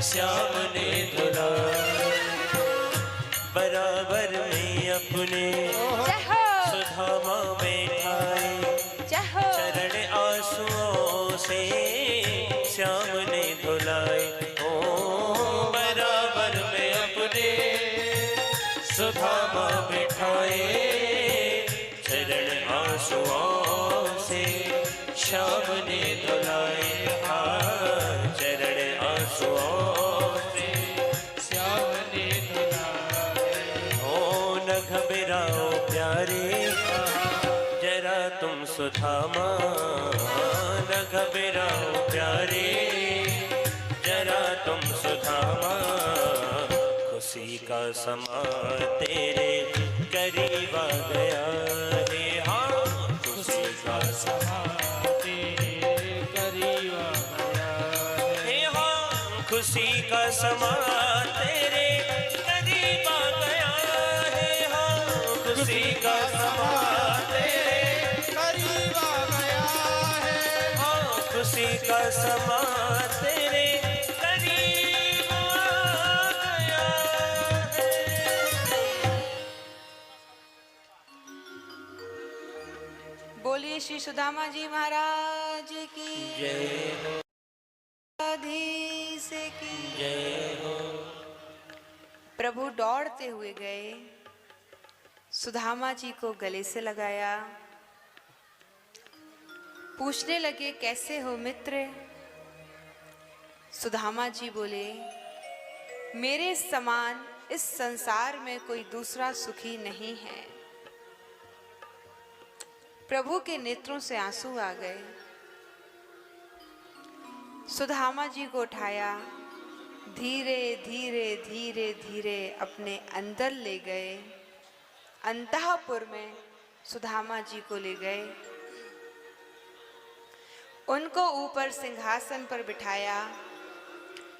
श्याम ने धुलाए। बराबर में अपने जय हो। सुदामा बैठाए, जय हो। चरण आंसुओं से श्याम ने धुलाए। ओ बराबर में अपने सुदामा बिठाए, चरण आंसुओं से श्याम ने धुलाए, हाँ चरण आंसुओं से श्याम ने धुलाए। ओ न घबराओ प्यारे, जरा तुम सुधामा, न घबराओ प्यारे, जरा तुम सुधामा। खुशी का समा तेरे करीब आ गया है, हाँ खुशी का समा तेरे करीब आ गया है। है, हाँ खुशी का समा तेरे करीब आ गया है, हाँ खुशी का समा तेरे करीब आ गया है। हाँ खुशी का समा तेरे करीब आ गया है। बोलिए श्री सुदामा जी महाराज की जय हो, राधे से की। जय हो। प्रभु दौड़ते हुए गए, सुदामा जी को गले से लगाया, पूछने लगे कैसे हो मित्र। सुदामा जी बोले, मेरे समान इस संसार में कोई दूसरा सुखी नहीं है। प्रभु के नेत्रों से आंसू आ गए। सुदामा जी को उठाया, धीरे धीरे धीरे धीरे अपने अंदर ले गए। अंतःपुर में सुदामा जी को ले गए, उनको ऊपर सिंहासन पर बिठाया,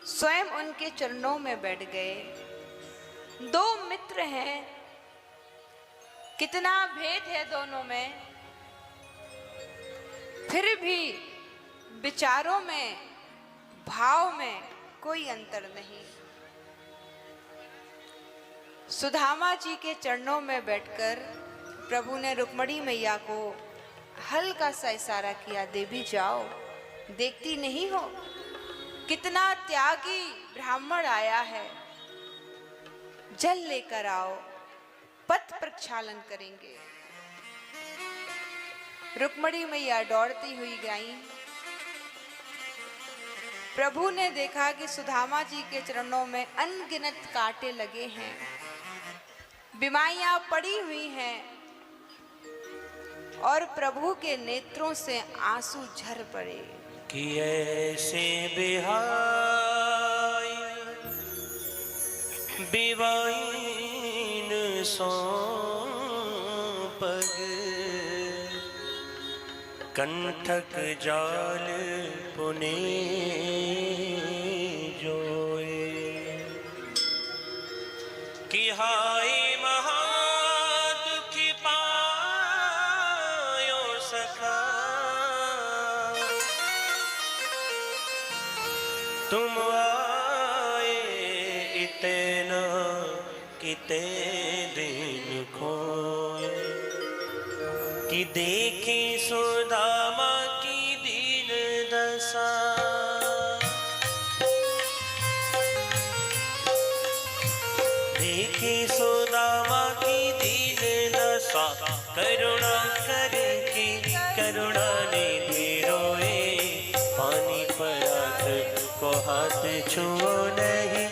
स्वयं उनके चरणों में बैठ गए। दो मित्र हैं, कितना भेद है दोनों में, फिर भी विचारों में, भाव में कोई अंतर नहीं। सुदामा जी के चरणों में बैठकर प्रभु ने रुक्मणी मैया को हल्का सा इशारा किया, देवी जाओ, देखती नहीं हो कितना त्यागी ब्राह्मण आया है, जल लेकर आओ, पथ प्रक्षालन करेंगे। रुक्मणी मैया दौड़ती हुई गईं। प्रभु ने देखा कि सुदामा जी के चरणों में अनगिनत कांटे लगे हैं, बिमारियां पड़ी हुई हैं और प्रभु के नेत्रों से आंसू झर पड़े। कि ऐसे बिहाय बिवाइन सो पग, कंठक जाल पुने जोए। कि हाय महादुखी पायो सखा, तुम आए इतना किते दिन खोए। कि देखी सुदामा की दीन दशा, देखी सुदामा की दीन दशा, करुणा करके करुणा निधि रोए। पानी परात को हाथ छुओ नहीं,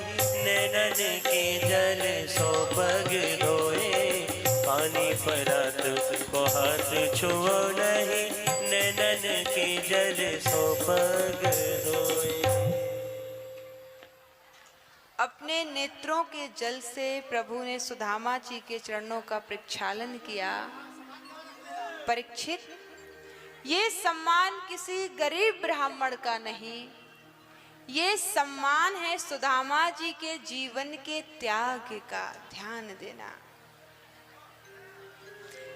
नैनन के जल सो पग धोए। पानी परात को हाथ छुओ नहीं, नैनन के जल सो पग धोए। अपने नेत्रों के जल से प्रभु ने सुदामा जी के चरणों का प्रक्षालन किया। परीक्षित, ये सम्मान किसी गरीब ब्राह्मण का नहीं, ये सम्मान है सुदामा जी के जीवन के त्याग का। ध्यान देना,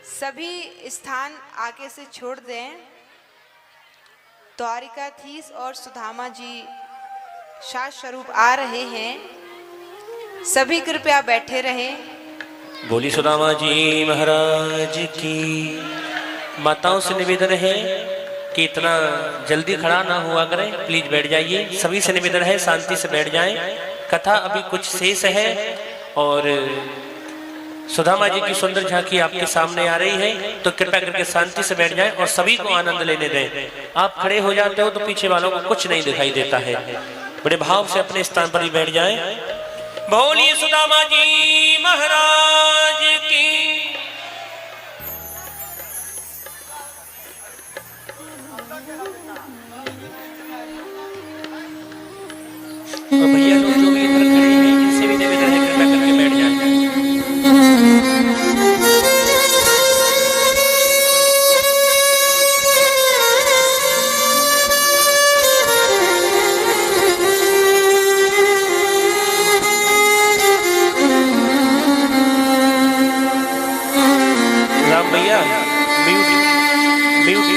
सभी स्थान आगे से छोड़ दें। द्वारिकाधीश और सुदामा जी साथ स्वरूप आ रहे हैं, सभी कृपया बैठे रहें। बोली सुदामा जी महाराज की। माताओं से निवेदन है कि इतना जल्दी खड़ा ना हुआ करें, प्लीज बैठ जाइए। सभी से निवेदन है शांति से बैठ जाएं। कथा अभी कुछ शेष है और सुदामा जी की सुंदर झांकी आपके सामने आ रही है, तो कृपया करके शांति से बैठ जाएं और सभी को आनंद लेने दें। आप खड़े हो जाते हो तो पीछे वालों को कुछ नहीं दिखाई देता है। बड़े भाव से अपने स्थान पर ही बैठ जाएं। बोलिए सुदामा जी महाराज की। और भैया लोग जो भी इधर खड़े हैं, इनसे भी निवेदन है कृपया करके बैठ जाएं। राम भैया म्यूट म्यूट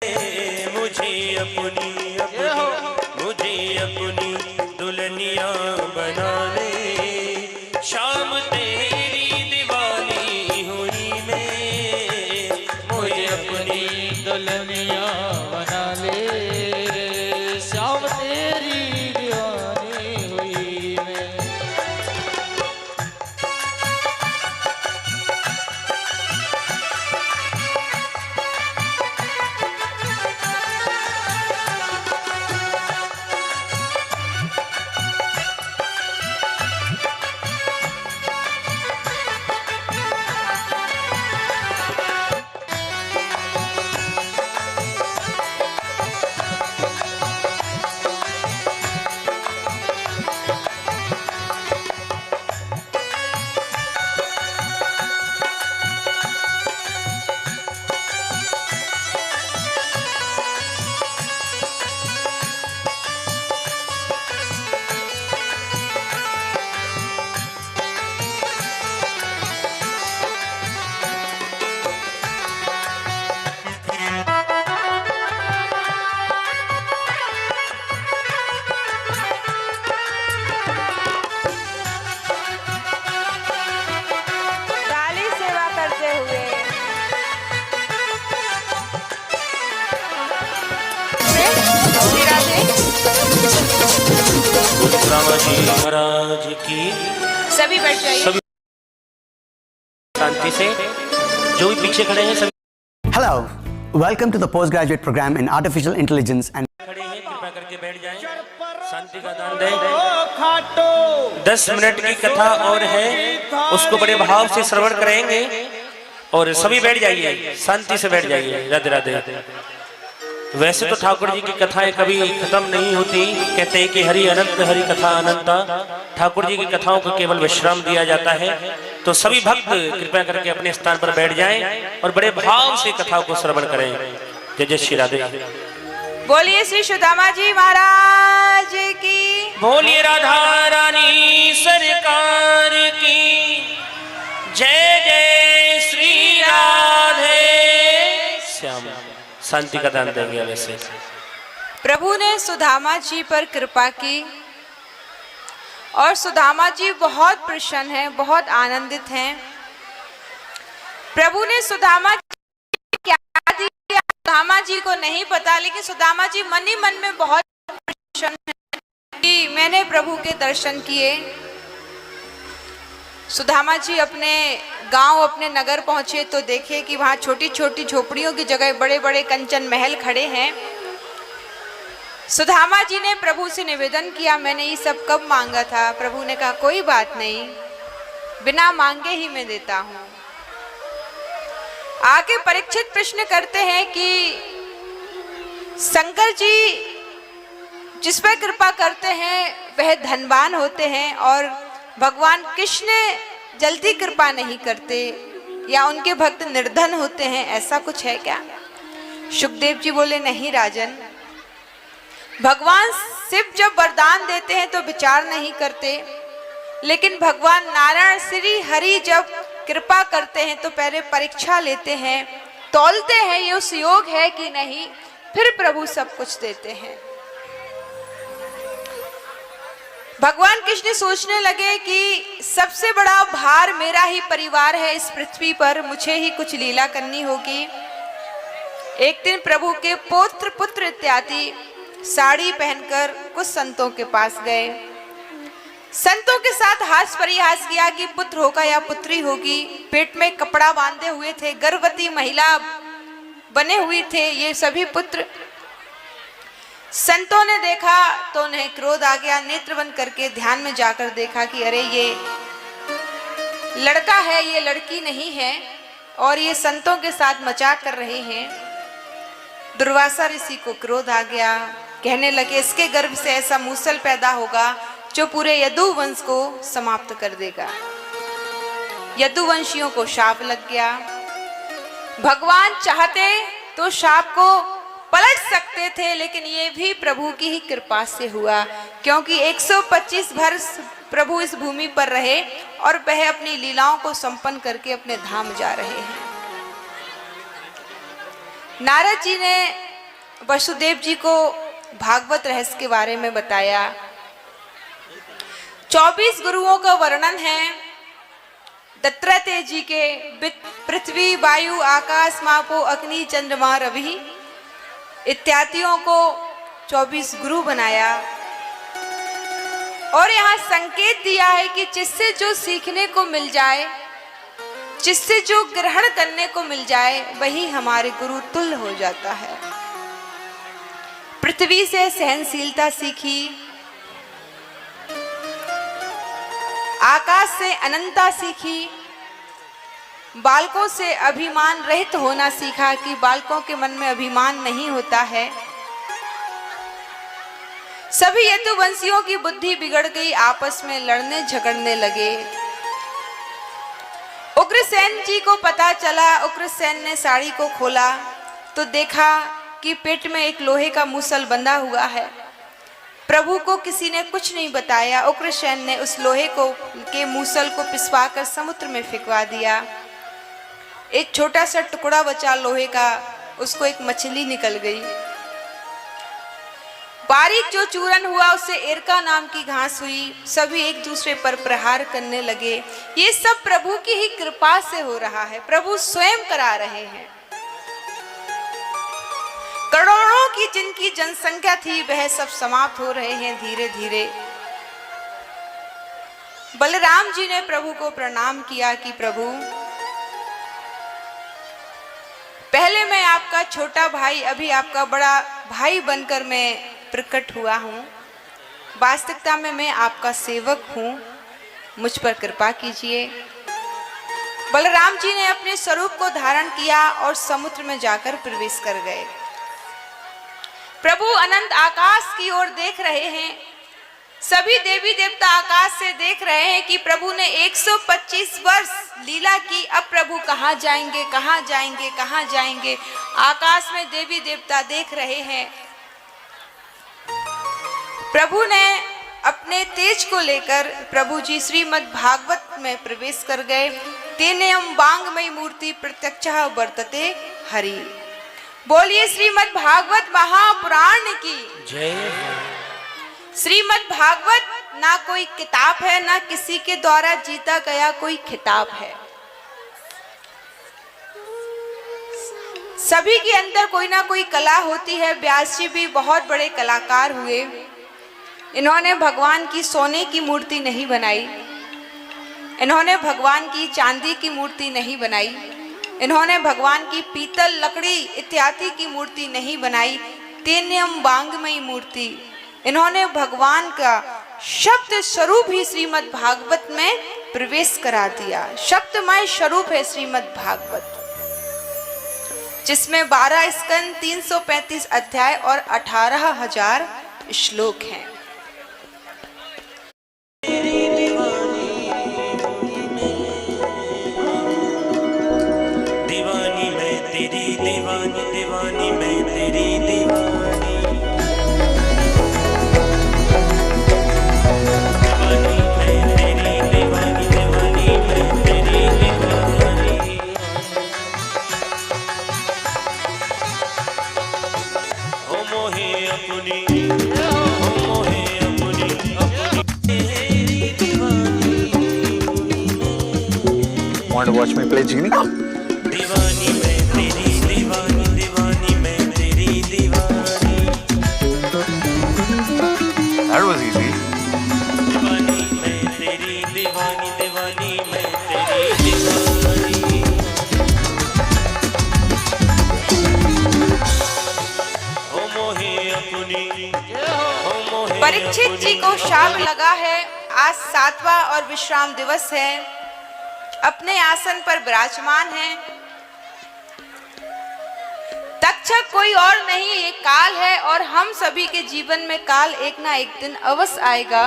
मुझे अपनी मुझे अपनी दुल्हनिया बना ले, शाम तेरी दीवानी हुई मैं, मुझे अपनी दुल्हनिया बना ले, शाम तेरी दीवानी हुई मैं। डाली सेवा करते हुए रामाजी महाराज की सभी बैठ जाइए। सभी शांति से, जो भी पीछे खड़े हैं सभी Hello, welcome to the postgraduate program in Artificial Intelligence and खड़े हैं, कृपया करके बैठ जाएं, शांति का दान दें। खाटो 10 मिनट की कथा और है, उसको बड़े भाव से श्रवण करेंगे और सभी बैठ जाइए, शांति से बैठ जाइए। राधे राधे। वैसे तो ठाकुर जी की कथाएं कभी खत्म नहीं होती, कहते हैं कि हरि अनंत हरि कथा अनंता, ठाकुर जी की कथाओं को केवल विश्राम दिया जाता है। तो सभी भक्त कृपया करके अपने स्थान पर बैठ जाएं और बड़े भाव से कथाओं को श्रवण करें। जय जय श्री राधे। बोलिए श्री सुदामा जी महाराज की, बोलिए राधा रानी सरकार की, जय जय श्री राधे श्याम। शांति का दान देंगे। वैसे प्रभु ने सुदामा जी पर कृपा की और सुदामा जी बहुत प्रसन्न हैं, बहुत आनंदित हैं। प्रभु ने सुदामा क्या दिया सुदामा जी को नहीं पता, लेकिन सुदामा जी मन ही मन में बहुत प्रसन्न हैं कि मैंने प्रभु के दर्शन किए। सुदामा जी अपने गांव, अपने नगर पहुंचे तो देखे कि वहाँ छोटी छोटी झोपड़ियों की जगह बड़े बड़े कंचन महल खड़े हैं। सुदामा जी ने प्रभु से निवेदन किया, मैंने ये सब कब मांगा था? प्रभु ने कहा कोई बात नहीं, बिना मांगे ही मैं देता हूँ। आगे परीक्षित प्रश्न करते हैं कि शंकर जी जिस पर कृपा करते हैं वह धनवान होते हैं और भगवान कृष्ण जल्दी कृपा नहीं करते, या उनके भक्त निर्धन होते हैं, ऐसा कुछ है क्या? सुखदेव जी बोले नहीं राजन, भगवान शिव जब वरदान देते हैं तो विचार नहीं करते, लेकिन भगवान नारायण श्री हरि जब कृपा करते हैं तो पहले परीक्षा लेते हैं, तौलते हैं ये उस योग है कि नहीं, फिर प्रभु सब कुछ देते हैं। भगवान कृष्ण सोचने लगे कि सबसे बड़ा भार मेरा ही परिवार है इस पृथ्वी पर, मुझे ही कुछ लीला करनी होगी। एक दिन प्रभु के पौत्र पुत्र इत्यादि साड़ी पहनकर कुछ संतों के पास गए। संतों के साथ हास परिहास किया कि पुत्र होगा या पुत्री होगी। पेट में कपड़ा बांधे हुए थे, गर्भवती महिला बने हुई थे ये सभी पुत्र। संतों ने देखा तो उन्हें क्रोध आ गया, नेत्र बंद करके ध्यान में जाकर देखा कि अरे ये लड़का है, ये लड़की नहीं है, और ये संतों के साथ मजाक कर रहे हैं। दुर्वासा ऋषि को क्रोध आ गया, कहने लगे इसके गर्भ से ऐसा मूसल पैदा होगा जो पूरे यदुवंश को समाप्त कर देगा। यदुवंशियों को शाप लग गया। भगवान चाहते तो शाप को पलट सकते थे, लेकिन ये भी प्रभु की ही कृपा से हुआ, क्योंकि 125 वर्ष प्रभु इस भूमि पर रहे और वह अपनी लीलाओं को संपन्न करके अपने धाम जा रहे हैं। नारद जी ने वसुदेव जी को भागवत रहस्य के बारे में बताया। 24 गुरुओं का वर्णन है दत्तात्रेय जी के। पृथ्वी, वायु, आकाश, मापो, अग्नि, चंद्रमा, रवि इत्यादियों को 24 गुरु बनाया। और यहाँ संकेत दिया है कि जिससे जो सीखने को मिल जाए, जिससे जो ग्रहण करने को मिल जाए, वही हमारे गुरु तुल्य हो जाता है। पृथ्वी से सहनशीलता सीखी, आकाश से अनंतता सीखी, बालकों से अभिमान रहित होना सीखा कि बालकों के मन में अभिमान नहीं होता है। सभी यदुवंशियों की बुद्धि बिगड़ गई, आपस में लड़ने झगड़ने लगे। उग्रसेन जी को पता चला, उग्रसेन ने साड़ी को खोला तो देखा कि पेट में एक लोहे का मूसल बंधा हुआ है। प्रभु को किसी ने कुछ नहीं बताया। उग्रसेन ने उस लोहे के मूसल को पिसवाकर समुद्र में फेंकवा दिया। एक छोटा सा टुकड़ा बचा लोहे का, उसको एक मछली निकल गई। बारीक जो चूरन हुआ उससे एरका नाम की घास हुई। सभी एक दूसरे पर प्रहार करने लगे। ये सब प्रभु की ही कृपा से हो रहा है, प्रभु स्वयं करा रहे हैं। करोड़ों की जिनकी जनसंख्या थी वह सब समाप्त हो रहे हैं धीरे धीरे। बलराम जी ने प्रभु को प्रणाम किया कि प्रभु, पहले मैं आपका छोटा भाई, अभी आपका बड़ा भाई बनकर मैं प्रकट हुआ हूँ। वास्तविकता में मैं आपका सेवक हूँ, मुझ पर कृपा कीजिए। बलराम जी ने अपने स्वरूप को धारण किया और समुद्र में जाकर प्रवेश कर गए। प्रभु अनंत आकाश की ओर देख रहे हैं। सभी देवी देवता आकाश से देख रहे हैं कि प्रभु ने 125 वर्ष लीला की, अब प्रभु कहाँ जाएंगे, कहाँ जाएंगे, कहाँ जाएंगे। आकाश में देवी देवता देख रहे हैं। प्रभु ने अपने तेज को लेकर प्रभु जी श्रीमद् भागवत में प्रवेश कर गए। तेनेयम वांगमयी मूर्ति प्रत्यक्षः वर्तते हरि। बोलिए श्रीमद् भागवत महापुराण की जय। श्रीमद् भागवत ना कोई किताब है, ना किसी के द्वारा जीता गया कोई खिताब है। सभी के अंदर कोई ना कोई कला होती है। व्यास जी भी बहुत बड़े कलाकार हुए। इन्होंने भगवान की सोने की मूर्ति नहीं बनाई, इन्होंने भगवान की चांदी की मूर्ति नहीं बनाई, इन्होंने भगवान की पीतल, लकड़ी इत्यादि की मूर्ति नहीं बनाई। तेनेयम वांगमयी मूर्ति, इन्होंने भगवान का शब्द स्वरूप ही श्रीमद् भागवत में प्रवेश करा दिया। शब्दमय स्वरूप है श्रीमद् भागवत, जिसमें 12 स्कंद, 335 अध्याय और 18,000 श्लोक हैं। दीवानी मैं तेरी दीवानी, दीवानी मैं तेरी दीवानी, दीवानी मैं तेरी दीवानी, दीवानी मैं तेरी दीवानी। हो मोहे अपनी, हो मोहे अपनी, अपनी तेरी दीवानी। Want to watch me play Genie? दीवानी मैं तेरी दीवानी, दीवानी मैं तेरी दीवानी, That was easy. दीवानी मैं तेरी दीवानी, दीवानी मैं तेरी दीवानी। हो मोहे अपनी, हो मोहे परीक्षित जी को शाप लगा है। आज 7वां और विश्राम दिवस है। अपने आसन पर विराजमान है। तक्षक कोई और नहीं, ये काल है और हम सभी के जीवन में काल एक ना एक दिन अवश्य आएगा।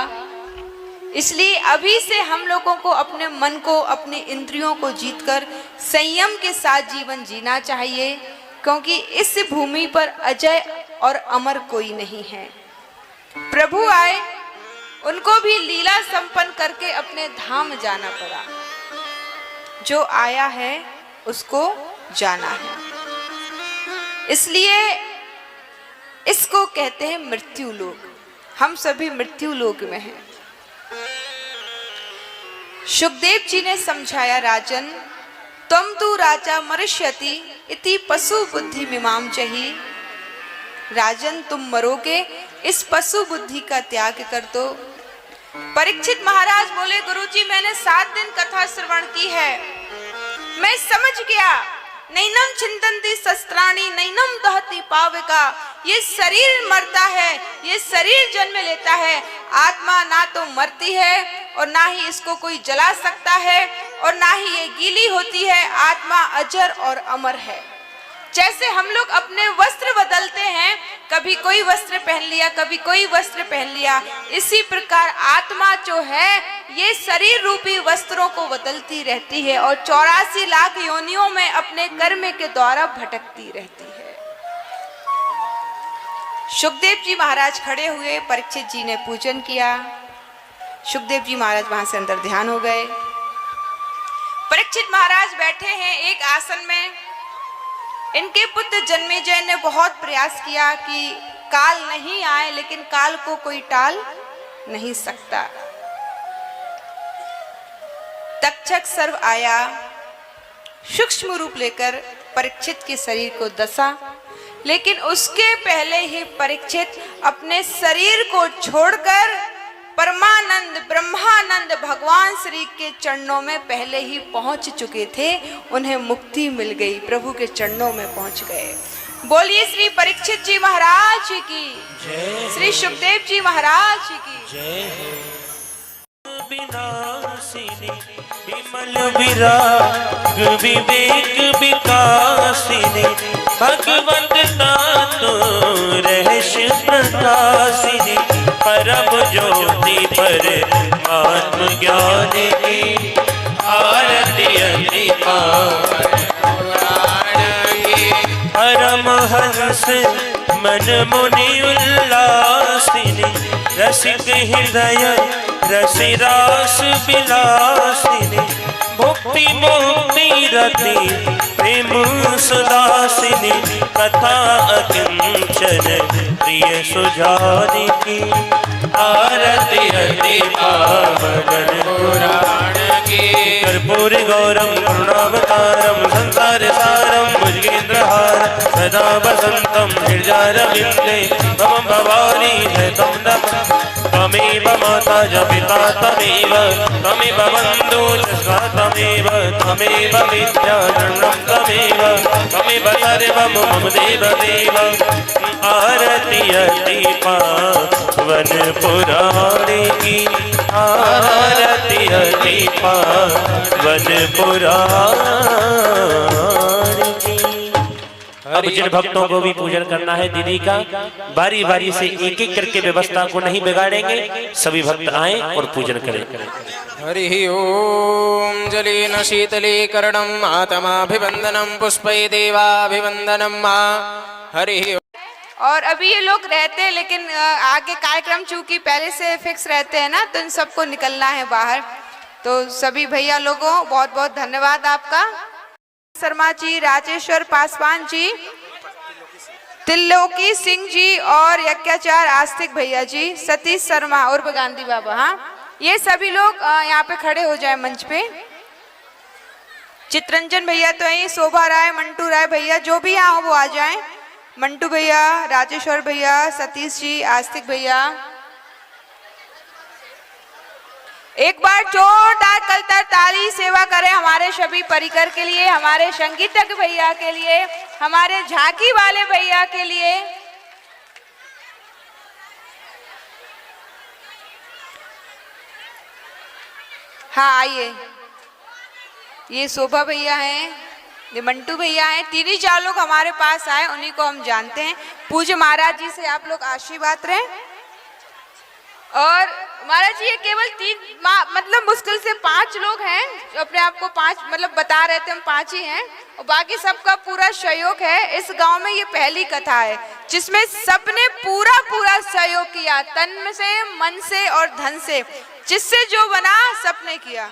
इसलिए अभी से हम लोगों को अपने मन को, अपने इंद्रियों को जीतकर संयम के साथ जीवन जीना चाहिए, क्योंकि इस भूमि पर अजय और अमर कोई नहीं है। प्रभु आए, उनको भी लीला संपन्न करके अपने धाम जाना पड़ा। जो आया है उसको जाना है। इसलिए इसको कहते हैं मृत्यु लोक। हम सभी मृत्यु लोक में हैं। सुखदेव जी ने समझाया, राजन तम तु राजा मरिष्यति इति पशु बुद्धि मीमाम चही। राजन तुम मरोगे, इस पशु बुद्धि का त्याग कर दो। परीक्षित महाराज बोले, गुरुजी मैंने 7 दिन कथा श्रवण की है, मैं समझ गया। नैनम चिंतन्ति शस्त्राणि नैनम दहति पावका। ये शरीर मरता है, ये शरीर जन्म लेता है, आत्मा ना तो मरती है और ना ही इसको कोई जला सकता है और ना ही ये गीली होती है। आत्मा अजर और अमर है। जैसे हम लोग अपने वस्त्र बदलते हैं, कभी कोई वस्त्र पहन लिया, कभी कोई वस्त्र पहन लिया, इसी प्रकार आत्मा जो है ये शरीर रूपी वस्त्रों को बदलती रहती है और 84 लाख योनियों में अपने कर्म के द्वारा भटकती रहती है। सुखदेव जी महाराज खड़े हुए, परीक्षित जी ने पूजन किया। सुखदेव जी महाराज वहां से अंदर ध्यान हो गए। परीक्षित महाराज बैठे हैं एक आसन में। इनके पुत्र जन्मेजय ने बहुत प्रयास किया कि काल नहीं आए, लेकिन काल को कोई टाल नहीं सकता। तक्षक सर्व आया, सूक्ष्म रूप लेकर परीक्षित के शरीर को दसा, लेकिन उसके पहले ही परीक्षित अपने शरीर को छोड़कर परमानंद ब्रह्मानंद भगवान श्री के चरणों में पहले ही पहुंच चुके थे। उन्हें मुक्ति मिल गई, प्रभु के चरणों में पहुंच गए। बोलिए श्री परीक्षित जी महाराज की जय, श्री सुखदेव जी महाराज की जय। विनाशिनी विमल विराग विवेक विकासिनी भगवत तातो रहस्य प्रकाशिनी परम ज्योति पर आत्म ज्ञान की आरती अंतिमा परम हंस मन मुनि उल्लासिनी रसिक हृदय रसिरास विलासिनी भुक्ति मुक्ति रति प्रेम सुदासिनी कथा अकिंचन प्रिय सुजानी की आरती हरि पावन पुराण की कर्पूर गौरम करुणावतारम संसार सारम भुजगेंद्रहार सदा वसंतम हृदयारविंदे मम भवानी तम नमः। त्वमेव माता च पिता त्वमेव त्वमेव बन्धु च त्वमेव त्वमेव विद्या जननं त्वमेव त्वमेव सर्वं मम देवदेव। आरती अति पावन पुराणे की आरती अति पावन पुराणे की। अब जिन भक्तों को भी पूजन करना है दीदी का, बारी बारी से एक एक करके व्यवस्था को नहीं बिगाड़ेंगे, सभी भक्त आएं और पूजन करें। हरि ओम जलेन शीतलीकरणम आत्माभिवंदनम पुष्पै देवाभिवंदनम मां। हरि और अभी ये लोग रहते हैं, लेकिन आगे कार्यक्रम चूंकि पहले से फिक्स रहते हैं ना, तो इन सबको निकलना है बाहर। तो सभी भैया लोगों बहुत बहुत धन्यवाद आपका। शर्मा जी, राजेश्वर पासवान जी, त्रिलोकी सिंह जी और यज्ञाचार आस्तिक भैया जी, सतीश शर्मा और गांधी बाबा, हाँ ये सभी लोग यहाँ पे खड़े हो जाए मंच पे। चित्रंजन भैया तो यही, शोभा राय, मंटू राय भैया जो भी यहाँ हो वो आ जाएं। मंटू भैया, राजेश्वर भैया, सतीश जी, आस्तिक भैया। एक बार जोरदार कलतर ताली सेवा करें हमारे सभी परिकर के लिए, हमारे संगीतज्ञ भैया के लिए, हमारे झांकी वाले भैया के लिए। हाँ आइए, ये शोभा भैया हैं, ये मंटू भैया हैं, 3-4 लोग हमारे पास आए, उन्हीं को हम जानते हैं। पूज्य महाराज जी से आप लोग आशीर्वाद रहें। और महाराज जी ये केवल 3 मतलब मुश्किल से 5 लोग हैं जो अपने आप को 5 मतलब बता रहे थे, हम 5 ही हैं और बाकी सबका पूरा सहयोग है। इस गांव में ये पहली कथा है जिसमें सबने पूरा सहयोग किया, तन से, मन से और धन से, जिससे जो बना सबने किया।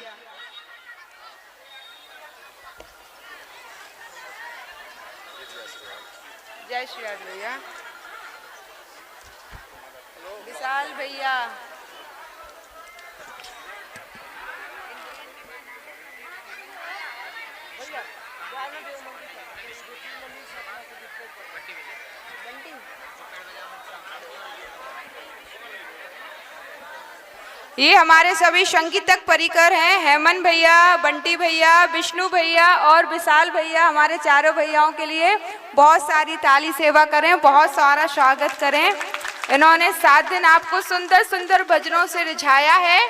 जय श्री राम भैया। विशाल भैया, ये हमारे सभी संगीतक परिकर हैं। हेमंत भैया, बंटी भैया, विष्णु भैया और विशाल भैया, हमारे चारों भैयाओं के लिए बहुत सारी ताली सेवा करें, बहुत सारा स्वागत करें। इन्होंने 7 दिन आपको सुंदर सुंदर भजनों से रिझाया है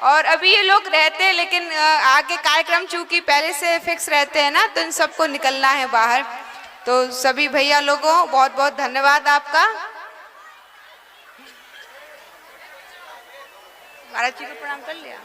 और अभी ये लोग रहते हैं, लेकिन आगे कार्यक्रम चूंकि पहले से फिक्स रहते हैं ना, तो इन सबको निकलना है बाहर। तो सभी भैया लोगों बहुत बहुत धन्यवाद आपका। महाराज जी को प्रणाम कर लिया।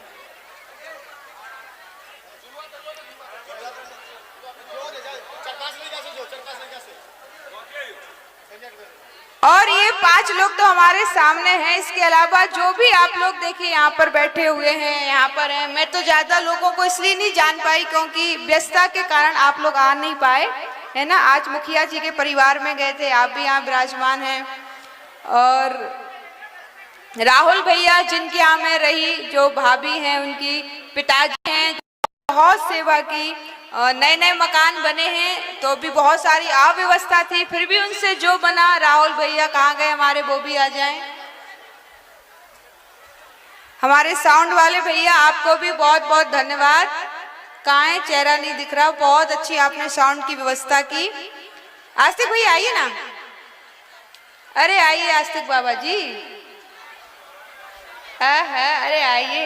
और ये 5 लोग तो हमारे सामने हैं, इसके अलावा जो भी आप लोग देखिए यहाँ पर बैठे हुए हैं, यहाँ पर हैं। मैं तो ज्यादा लोगों को इसलिए नहीं जान पाई क्योंकि व्यस्तता के कारण आप लोग आ नहीं पाए, है ना। आज मुखिया जी के परिवार में गए थे, आप भी यहाँ विराजमान हैं। और राहुल भैया जिनके यहाँ में रही, जो भाभी हैं, उनकी पिताजी हैं, बहुत सेवा की। नए नए मकान बने हैं तो भी बहुत सारी अव्यवस्था थी, फिर भी उनसे जो बना। राहुल भैया कहाँ गए हमारे, वो भी आ जाएं। हमारे साउंड वाले भैया, आपको भी बहुत बहुत धन्यवाद। कहाँ है, चेहरा नहीं दिख रहा। बहुत अच्छी आपने साउंड की व्यवस्था की। आस्तिक भैया आइए ना, अरे आइए आस्तिक बाबा जी, अरे आइए।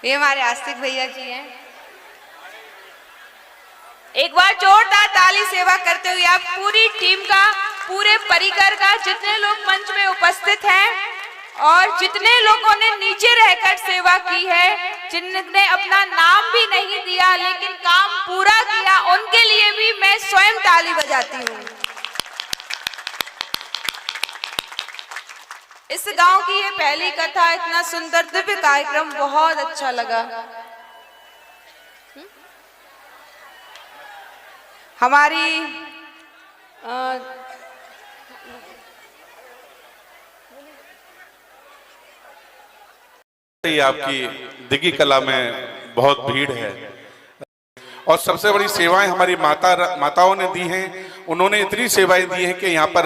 ये हमारे आस्तिक भैया जी हैं। एक बार जोरदार ताली सेवा करते हुए आप पूरी टीम का, पूरे परिकर का, जितने लोग मंच में उपस्थित हैं और जितने लोगों ने नीचे रहकर सेवा की है, जिनने अपना नाम भी नहीं दिया लेकिन काम पूरा किया, उनके लिए भी मैं स्वयं ताली बजाती हूँ। इस गांव की ये पहली कथा, इतना सुंदर दिव्य कार्यक्रम, बहुत अच्छा लगा। हमारी आपकी दिग्गी कला में बहुत भीड़ है और सबसे बड़ी सेवाएं हमारी माताओं ने दी हैं। उन्होंने इतनी सेवाएं दी हैं कि यहाँ पर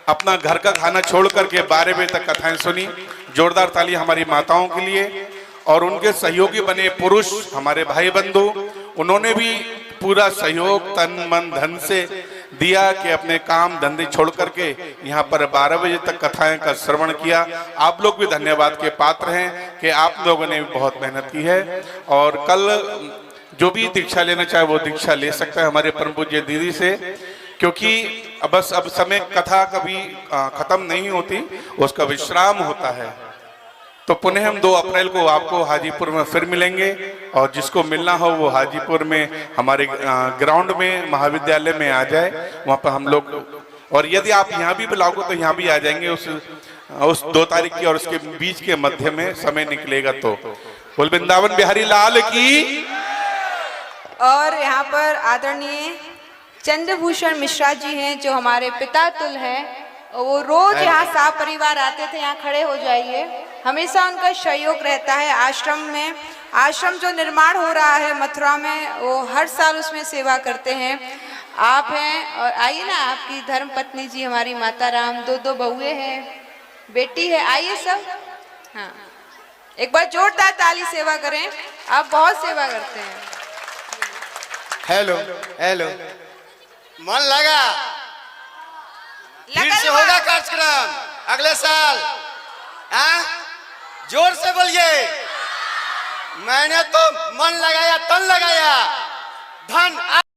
अपना घर का खाना छोड़ करके 12 बजे तक कथाएं सुनी। जोरदार ताली हमारी माताओं के लिए। और उनके सहयोगी बने पुरुष, हमारे भाई बंधु, उन्होंने भी पूरा सहयोग तन मन धन से दिया कि अपने काम धंधे छोड़ करके यहाँ पर 12 बजे तक कथाएं का श्रवण किया। आप लोग भी धन्यवाद के पात्र हैं कि आप लोगों ने भी बहुत मेहनत की है। और कल जो भी दीक्षा लेना चाहे वो दीक्षा ले सकता है हमारे परम पूज्य दीदी से, क्योंकि अब समय कथा कभी खत्म नहीं होती, उसका विश्राम होता है। तो पुनः हम 2 अप्रैल को आपको हाजीपुर में फिर मिलेंगे और जिसको मिलना हो वो हाजीपुर में हमारे ग्राउंड में महाविद्यालय में आ जाए, वहाँ पर हम लोग। और यदि आप यहाँ भी बुलाओगे तो यहाँ भी आ जाएंगे उस 2 तारीख की और उसके बीच के मध्य में समय निकलेगा। तो बोल वृंदावन बिहारी लाल की। और यहाँ पर आदरणीय चंद्रभूषण मिश्रा जी हैं, जो हमारे पिता तुल हैं। वो रोज यहाँ साहब परिवार आते थे, यहाँ खड़े हो जाइए। हमेशा उनका सहयोग रहता है। आश्रम में, आश्रम जो निर्माण हो रहा है मथुरा में, वो हर साल उसमें सेवा करते हैं। आप हैं और आइए ना, आपकी धर्म पत्नी जी हमारी माता राम, 2 बहुए हैं, बेटी है, आइए सब। हाँ, एक बार जोरदार ताली सेवा करें, आप बहुत सेवा करते हैं। हेलो हेलो, मन लगा? फिर से होगा कार्यक्रम अगले साल। जोर से बोलिए। मैंने तो मन लगाया, तन लगाया।